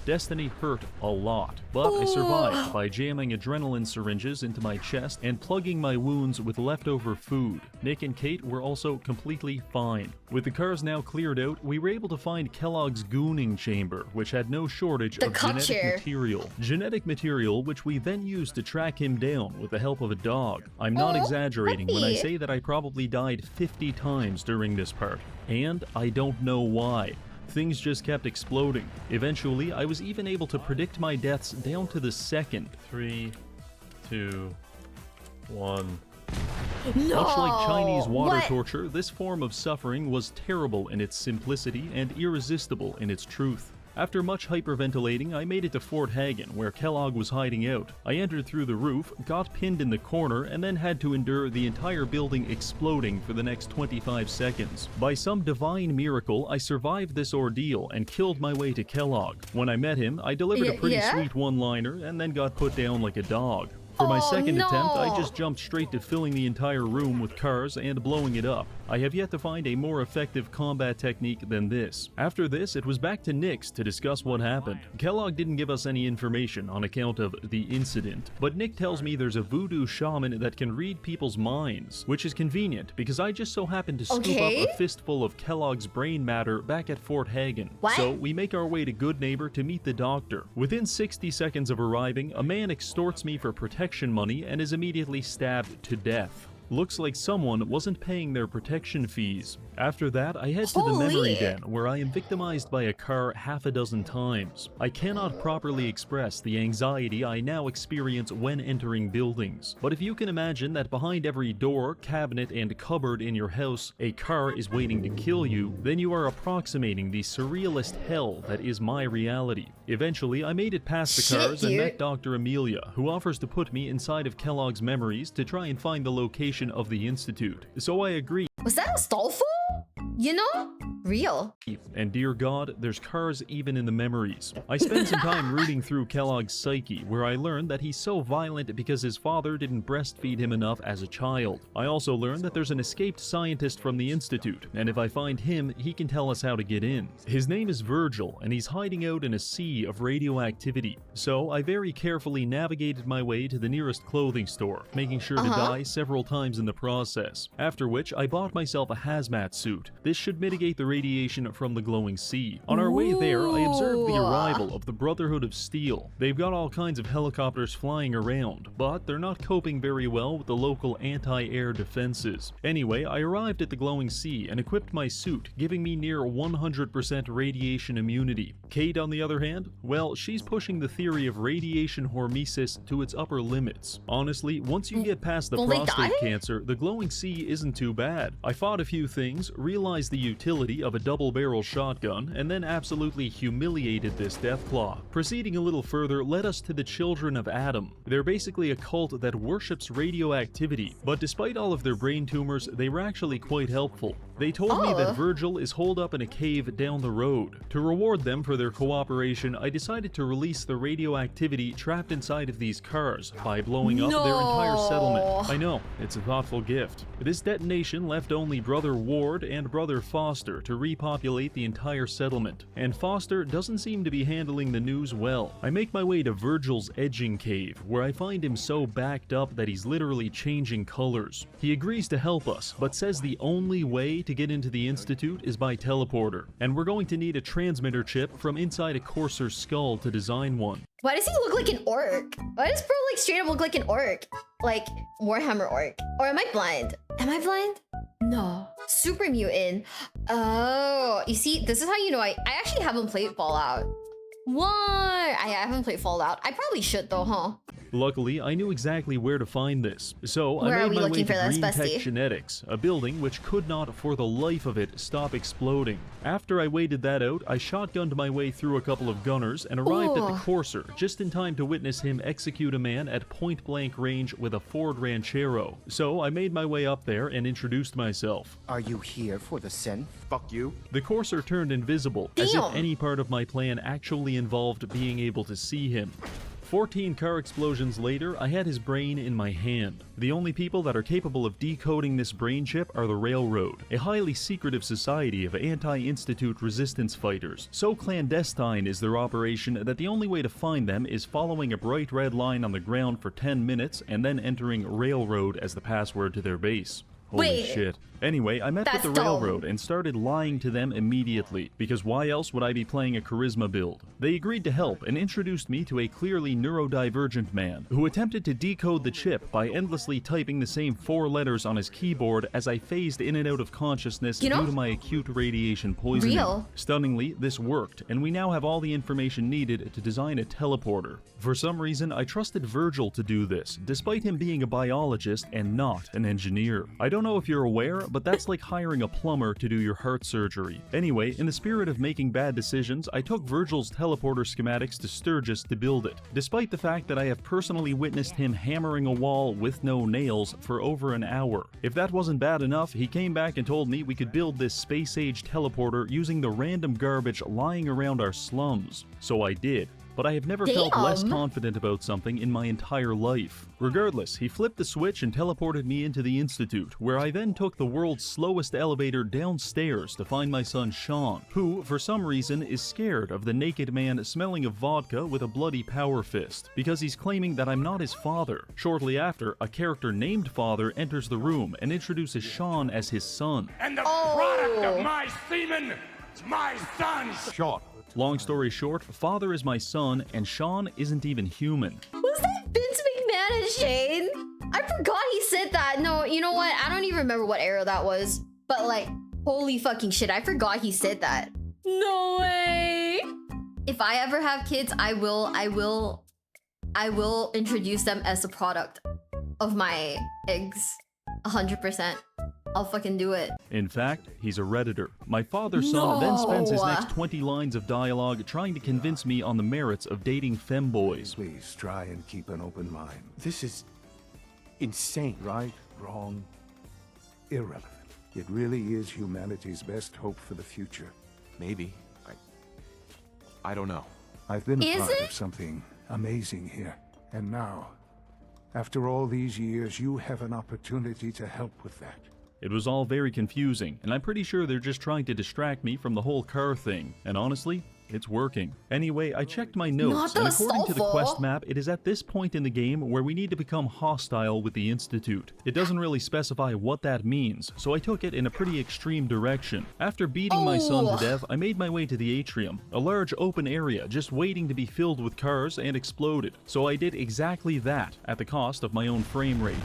Destiny hurt a lot, but I survived by jamming adrenaline syringes into my chest and plugging my wounds with leftover food. Nick and Kate were also completely fine. With the cars now cleared out, we were able to find Kellogg's gooning chamber, which had no shortage of genetic material. Genetic material which we then used to track him down with the help of a dog. I'm not exaggerating when I say that I probably died 50 times during this part. And I don't know why. Things just kept exploding. Eventually, I was even able to predict my deaths down to the second. 3, 2, 1. Much like Chinese water torture, this form of suffering was terrible in its simplicity and irresistible in its truth. After much hyperventilating, I made it to Fort Hagen, where Kellogg was hiding out. I entered through the roof, got pinned in the corner, and then had to endure the entire building exploding for the next 25 seconds. By some divine miracle, I survived this ordeal and killed my way to Kellogg. When I met him, I delivered a pretty sweet one-liner and then got put down like a dog. For my second attempt, I just jumped straight to filling the entire room with cars and blowing it up. I have yet to find a more effective combat technique than this. After this, it was back to Nick's to discuss what happened. Kellogg didn't give us any information on account of the incident, but Nick tells me there's a voodoo shaman that can read people's minds, which is convenient because I just so happened to scoop up a fistful of Kellogg's brain matter back at Fort Hagen. So we make our way to Good Neighbor to meet the doctor. Within 60 seconds of arriving, a man extorts me for protection money and is immediately stabbed to death. Looks like someone wasn't paying their protection fees. After that, I head to the memory den, where I am victimized by a car half a dozen times. I cannot properly express the anxiety I now experience when entering buildings. But if you can imagine that behind every door, cabinet, and cupboard in your house, a car is waiting to kill you, then you are approximating the surrealist hell that is my reality. Eventually, I made it past the cars and met Dr. Amelia, who offers to put me inside of Kellogg's memories to try and find the location of the Institute. So I agree. Was that Astolfo? You know, Real. And dear God, there's cars even in the memories. I spent some time rooting through Kellogg's psyche, where I learned that he's so violent because his father didn't breastfeed him enough as a child. I also learned that there's an escaped scientist from the Institute, and if I find him, he can tell us how to get in. His name is Virgil, and he's hiding out in a sea of radioactivity. So I very carefully navigated my way to the nearest clothing store, making sure to die several times in the process. After which, I bought myself a hazmat suit. This should mitigate the radiation from the glowing sea. On our way there, I observed the arrival of the Brotherhood of Steel. They've got all kinds of helicopters flying around, but they're not coping very well with the local anti-air defenses. Anyway, I arrived at the glowing sea and equipped my suit, giving me near 100% radiation immunity. Kate, on the other hand, well, she's pushing the theory of radiation hormesis to its upper limits. Honestly, once you get past the prostate cancer, the glowing sea isn't too bad. I fought a few things, realized the utility of a double-barrel shotgun, and then absolutely humiliated this Deathclaw. Proceeding a little further led us to the Children of Adam. They're basically a cult that worships radioactivity, but despite all of their brain tumors, they were actually quite helpful. They told me that Virgil is holed up in a cave down the road. To reward them for their cooperation, I decided to release the radioactivity trapped inside of these cars by blowing up their entire settlement. I know, it's a thoughtful gift. This detonation left only Brother Ward and Brother Foster to repopulate the entire settlement, and Foster doesn't seem to be handling the news well. I make my way to Virgil's edging cave, where I find him so backed up that he's literally changing colors. He agrees to help us, but says the only way to get into the Institute is by teleporter, and we're going to need a transmitter chip from inside a Corser skull to design one. Why does he look like an orc? Why does bro like straight up look like an orc? Like Warhammer orc? Or am I blind? Am I blind? No. Super mutant. Oh, you see, this is how you know I actually haven't played Fallout. What? I haven't played Fallout. I probably should though, huh? Luckily, I knew exactly where to find this, so I made my way to Green Tech Genetics, a building which could not, for the life of it, stop exploding. After I waited that out, I shotgunned my way through a couple of gunners and arrived at the Corser, just in time to witness him execute a man at point-blank range with a Ford Ranchero. So I made my way up there and introduced myself. Are you here for the synth? Fuck you. The Corser turned invisible, as if any part of my plan actually involved being able to see him. 14 car explosions later, I had his brain in my hand. The only people that are capable of decoding this brain chip are the Railroad, a highly secretive society of anti-Institute resistance fighters. So clandestine is their operation that the only way to find them is following a bright red line on the ground for 10 minutes and then entering Railroad as the password to their base. Holy shit. Anyway, I met with the Railroad and started lying to them immediately, because why else would I be playing a charisma build? They agreed to help and introduced me to a clearly neurodivergent man who attempted to decode the chip by endlessly typing the same 4 letters on his keyboard as I phased in and out of consciousness due to my acute radiation poisoning. Stunningly, this worked, and we now have all the information needed to design a teleporter. For some reason, I trusted Virgil to do this, despite him being a biologist and not an engineer. I don't know if you're aware, but that's like hiring a plumber to do your heart surgery. Anyway, in the spirit of making bad decisions, I took Virgil's teleporter schematics to Sturgis to build it, despite the fact that I have personally witnessed him hammering a wall with no nails for over an hour. If that wasn't bad enough, he came back and told me we could build this space-age teleporter using the random garbage lying around our slums. So I did. But I have never felt less confident about something in my entire life. Regardless, he flipped the switch and teleported me into the Institute, where I then took the world's slowest elevator downstairs to find my son Sean, who, for some reason, is scared of the naked man smelling of vodka with a bloody power fist, because he's claiming that I'm not his father. Shortly after, a character named Father enters the room and introduces Sean as his son. And the product of my semen is my son's. Sean. Long story short, Father is my son, and Sean isn't even human. Was that Vince McMahon and Shane? I forgot he said that. No, you know what? I don't even remember what era that was. But like, holy fucking shit, I forgot he said that. No way. If I ever have kids, I will introduce them as a product of my eggs. 100%. I'll fucking do it. In fact, he's a Redditor. My father's son then spends his next 20 lines of dialogue trying to convince me on the merits of dating femboys. Please try and keep an open mind. This is insane. Right, wrong, irrelevant. It really is humanity's best hope for the future. Maybe. I don't know. I've been Is part it? of something amazing here. And now, after all these years, you have an opportunity to help with that. It was all very confusing, and I'm pretty sure they're just trying to distract me from the whole car thing. And honestly, it's working. Anyway, I checked my notes, and according to the quest map, it is at this point in the game where we need to become hostile with the Institute. It doesn't really specify what that means, so I took it in a pretty extreme direction. After beating my son to death, I made my way to the atrium, a large open area just waiting to be filled with cars and exploded. So I did exactly that, at the cost of my own frame rate.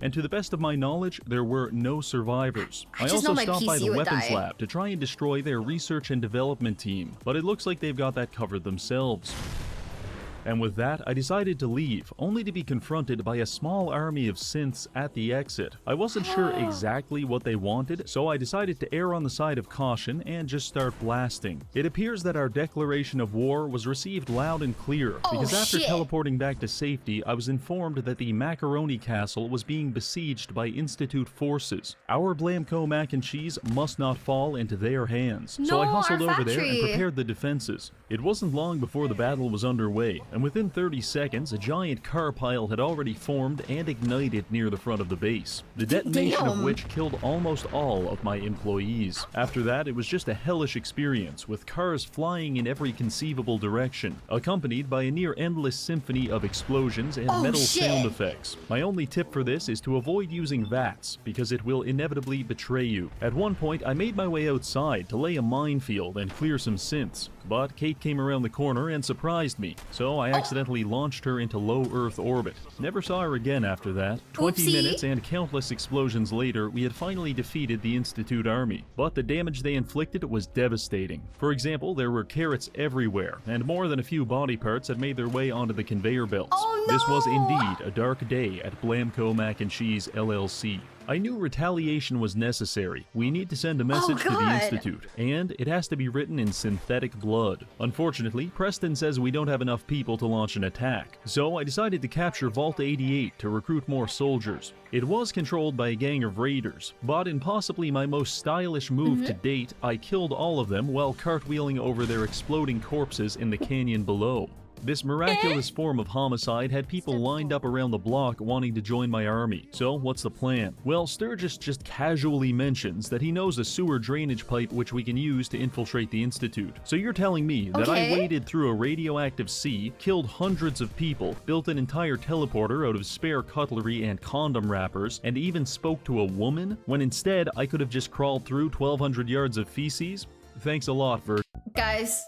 And to the best of my knowledge, there were no survivors. I also stopped by the weapons lab to try and destroy their research and development team, but it looks like they've got that covered themselves. And with that, I decided to leave, only to be confronted by a small army of synths at the exit. I wasn't sure exactly what they wanted, so I decided to err on the side of caution and just start blasting. It appears that our declaration of war was received loud and clear, because after teleporting back to safety, I was informed that the Macaroni Castle was being besieged by Institute forces. Our Blamco mac and cheese must not fall into their hands, so I hustled over there and prepared the defenses. It wasn't long before the battle was underway, and within 30 seconds, a giant car pile had already formed and ignited near the front of the base, the detonation of which killed almost all of my employees. After that, it was just a hellish experience, with cars flying in every conceivable direction, accompanied by a near-endless symphony of explosions and metal sound effects. My only tip for this is to avoid using VATS, because it will inevitably betray you. At one point, I made my way outside to lay a minefield and clear some synths, but Kate came around the corner and surprised me, so I accidentally launched her into low Earth orbit. Never saw her again after that. 20 minutes and countless explosions later, we had finally defeated the Institute army, but the damage they inflicted was devastating. For example, there were carrots everywhere, and more than a few body parts had made their way onto the conveyor belts. This was indeed a dark day at Blamco Mac and Cheese LLC. I knew retaliation was necessary. We need to send a message to the Institute, and it has to be written in synthetic blood. Unfortunately, Preston says we don't have enough people to launch an attack, so I decided to capture Vault 88 to recruit more soldiers. It was controlled by a gang of raiders, but in possibly my most stylish move to date, I killed all of them while cartwheeling over their exploding corpses in the canyon below. This miraculous form of homicide had people lined up around the block wanting to join my army. So what's the plan? Well, Sturgis just casually mentions that he knows a sewer drainage pipe which we can use to infiltrate the Institute. So you're telling me that I waded through a radioactive sea, killed hundreds of people, built an entire teleporter out of spare cutlery and condom wrappers, and even spoke to a woman, when instead I could have just crawled through 1,200 yards of feces? Thanks a lot, Virg. Guys,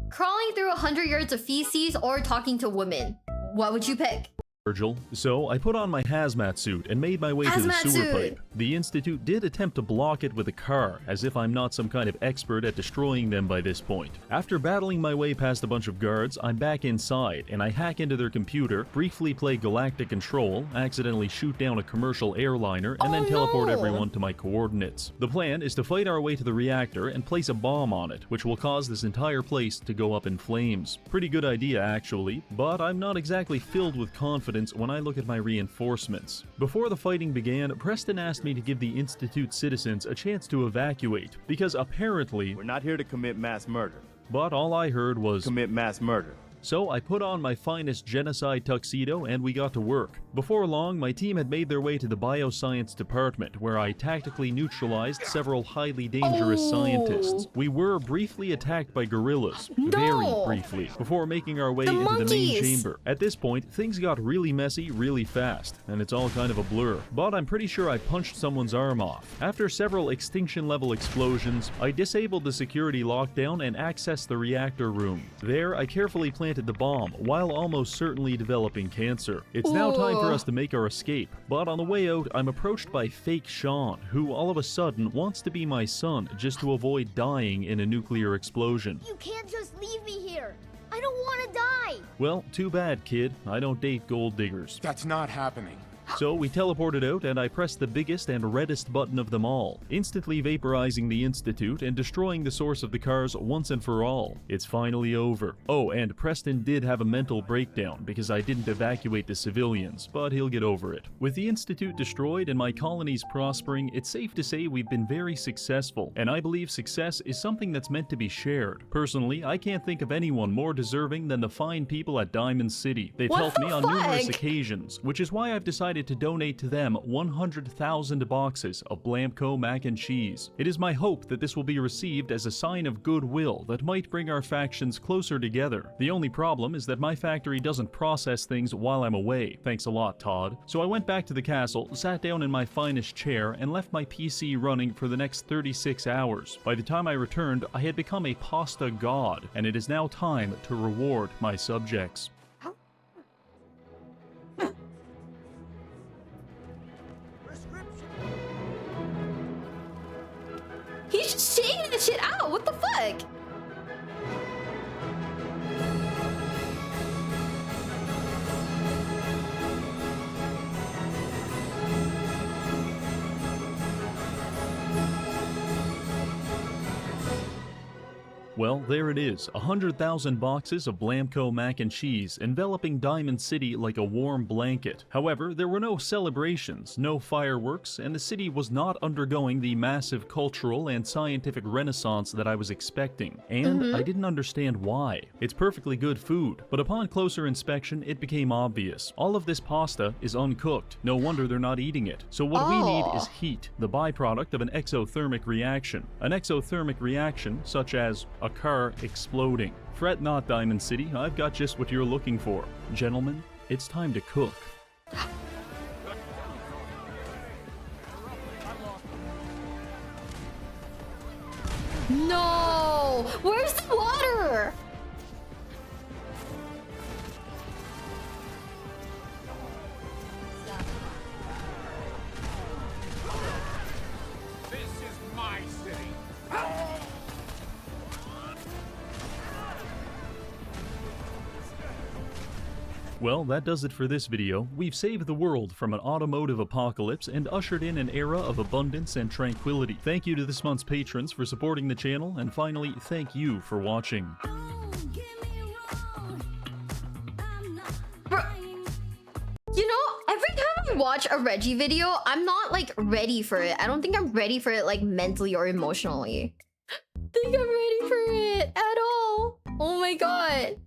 crawling through 100 yards of feces or talking to women, what would you pick? Virgil. So I put on my hazmat suit and made my way to the sewer pipe. The Institute did attempt to block it with a car, as if I'm not some kind of expert at destroying them by this point. After battling my way past a bunch of guards, I'm back inside, and I hack into their computer, briefly play Galactic Control, accidentally shoot down a commercial airliner, and then teleport everyone to my coordinates. The plan is to fight our way to the reactor and place a bomb on it, which will cause this entire place to go up in flames. Pretty good idea, actually, but I'm not exactly filled with confidence when I look at my reinforcements. Before the fighting began, Preston asked me to give the Institute citizens a chance to evacuate, because apparently We're not here to commit mass murder. But all I heard was commit mass murder. So I put on my finest genocide tuxedo and we got to work. Before long, my team had made their way to the bioscience department, where I tactically neutralized several highly dangerous scientists. We were briefly attacked by gorillas, very briefly, before making our way into the main chamber. At this point, things got really messy really fast, and it's all kind of a blur. But I'm pretty sure I punched someone's arm off. After several extinction-level explosions, I disabled the security lockdown and accessed the reactor room. There, I carefully planted the bomb, while almost certainly developing cancer. It's now time for us to make our escape, but on the way out, I'm approached by fake Sean, who all of a sudden wants to be my son just to avoid dying in a nuclear explosion. You can't just leave me here! I don't want to die! Well, too bad, kid. I don't date gold diggers. That's not happening. So we teleported out and I pressed the biggest and reddest button of them all, instantly vaporizing the Institute and destroying the source of the cars once and for all. It's finally over. Oh, and Preston did have a mental breakdown because I didn't evacuate the civilians, but he'll get over it. With the Institute destroyed and my colonies prospering, it's safe to say we've been very successful, and I believe success is something that's meant to be shared. Personally, I can't think of anyone more deserving than the fine people at Diamond City. They've helped me on numerous occasions, which is why I've decided to donate to them 100,000 boxes of Blamco mac and cheese. It is my hope that this will be received as a sign of goodwill that might bring our factions closer together. The only problem is that my factory doesn't process things while I'm away. Thanks a lot, Todd. So I went back to the castle, sat down in my finest chair, and left my PC running for the next 36 hours. By the time I returned, I had become a pasta god, and it is now time to reward my subjects. He's just shaking the shit out. What the fuck? Well, there it is, 100,000 boxes of Blamco mac and cheese enveloping Diamond City like a warm blanket. However, there were no celebrations, no fireworks, and the city was not undergoing the massive cultural and scientific renaissance that I was expecting. And I didn't understand why. It's perfectly good food, but upon closer inspection, it became obvious. All of this pasta is uncooked. No wonder they're not eating it. So what we need is heat, the byproduct of an exothermic reaction. An exothermic reaction, such as a car exploding. Fret not, Diamond City, I've got just what you're looking for. Gentlemen, it's time to cook. No! Where's the water? This is my city. Well, that does it for this video. We've saved the world from an automotive apocalypse and ushered in an era of abundance and tranquility. Thank you to this month's patrons for supporting the channel, and finally, thank you for watching. You know, every time I watch a Reggie video, I'm not like ready for it. I don't think I'm ready for it like mentally or emotionally. I think I'm ready for it at all. Oh my god.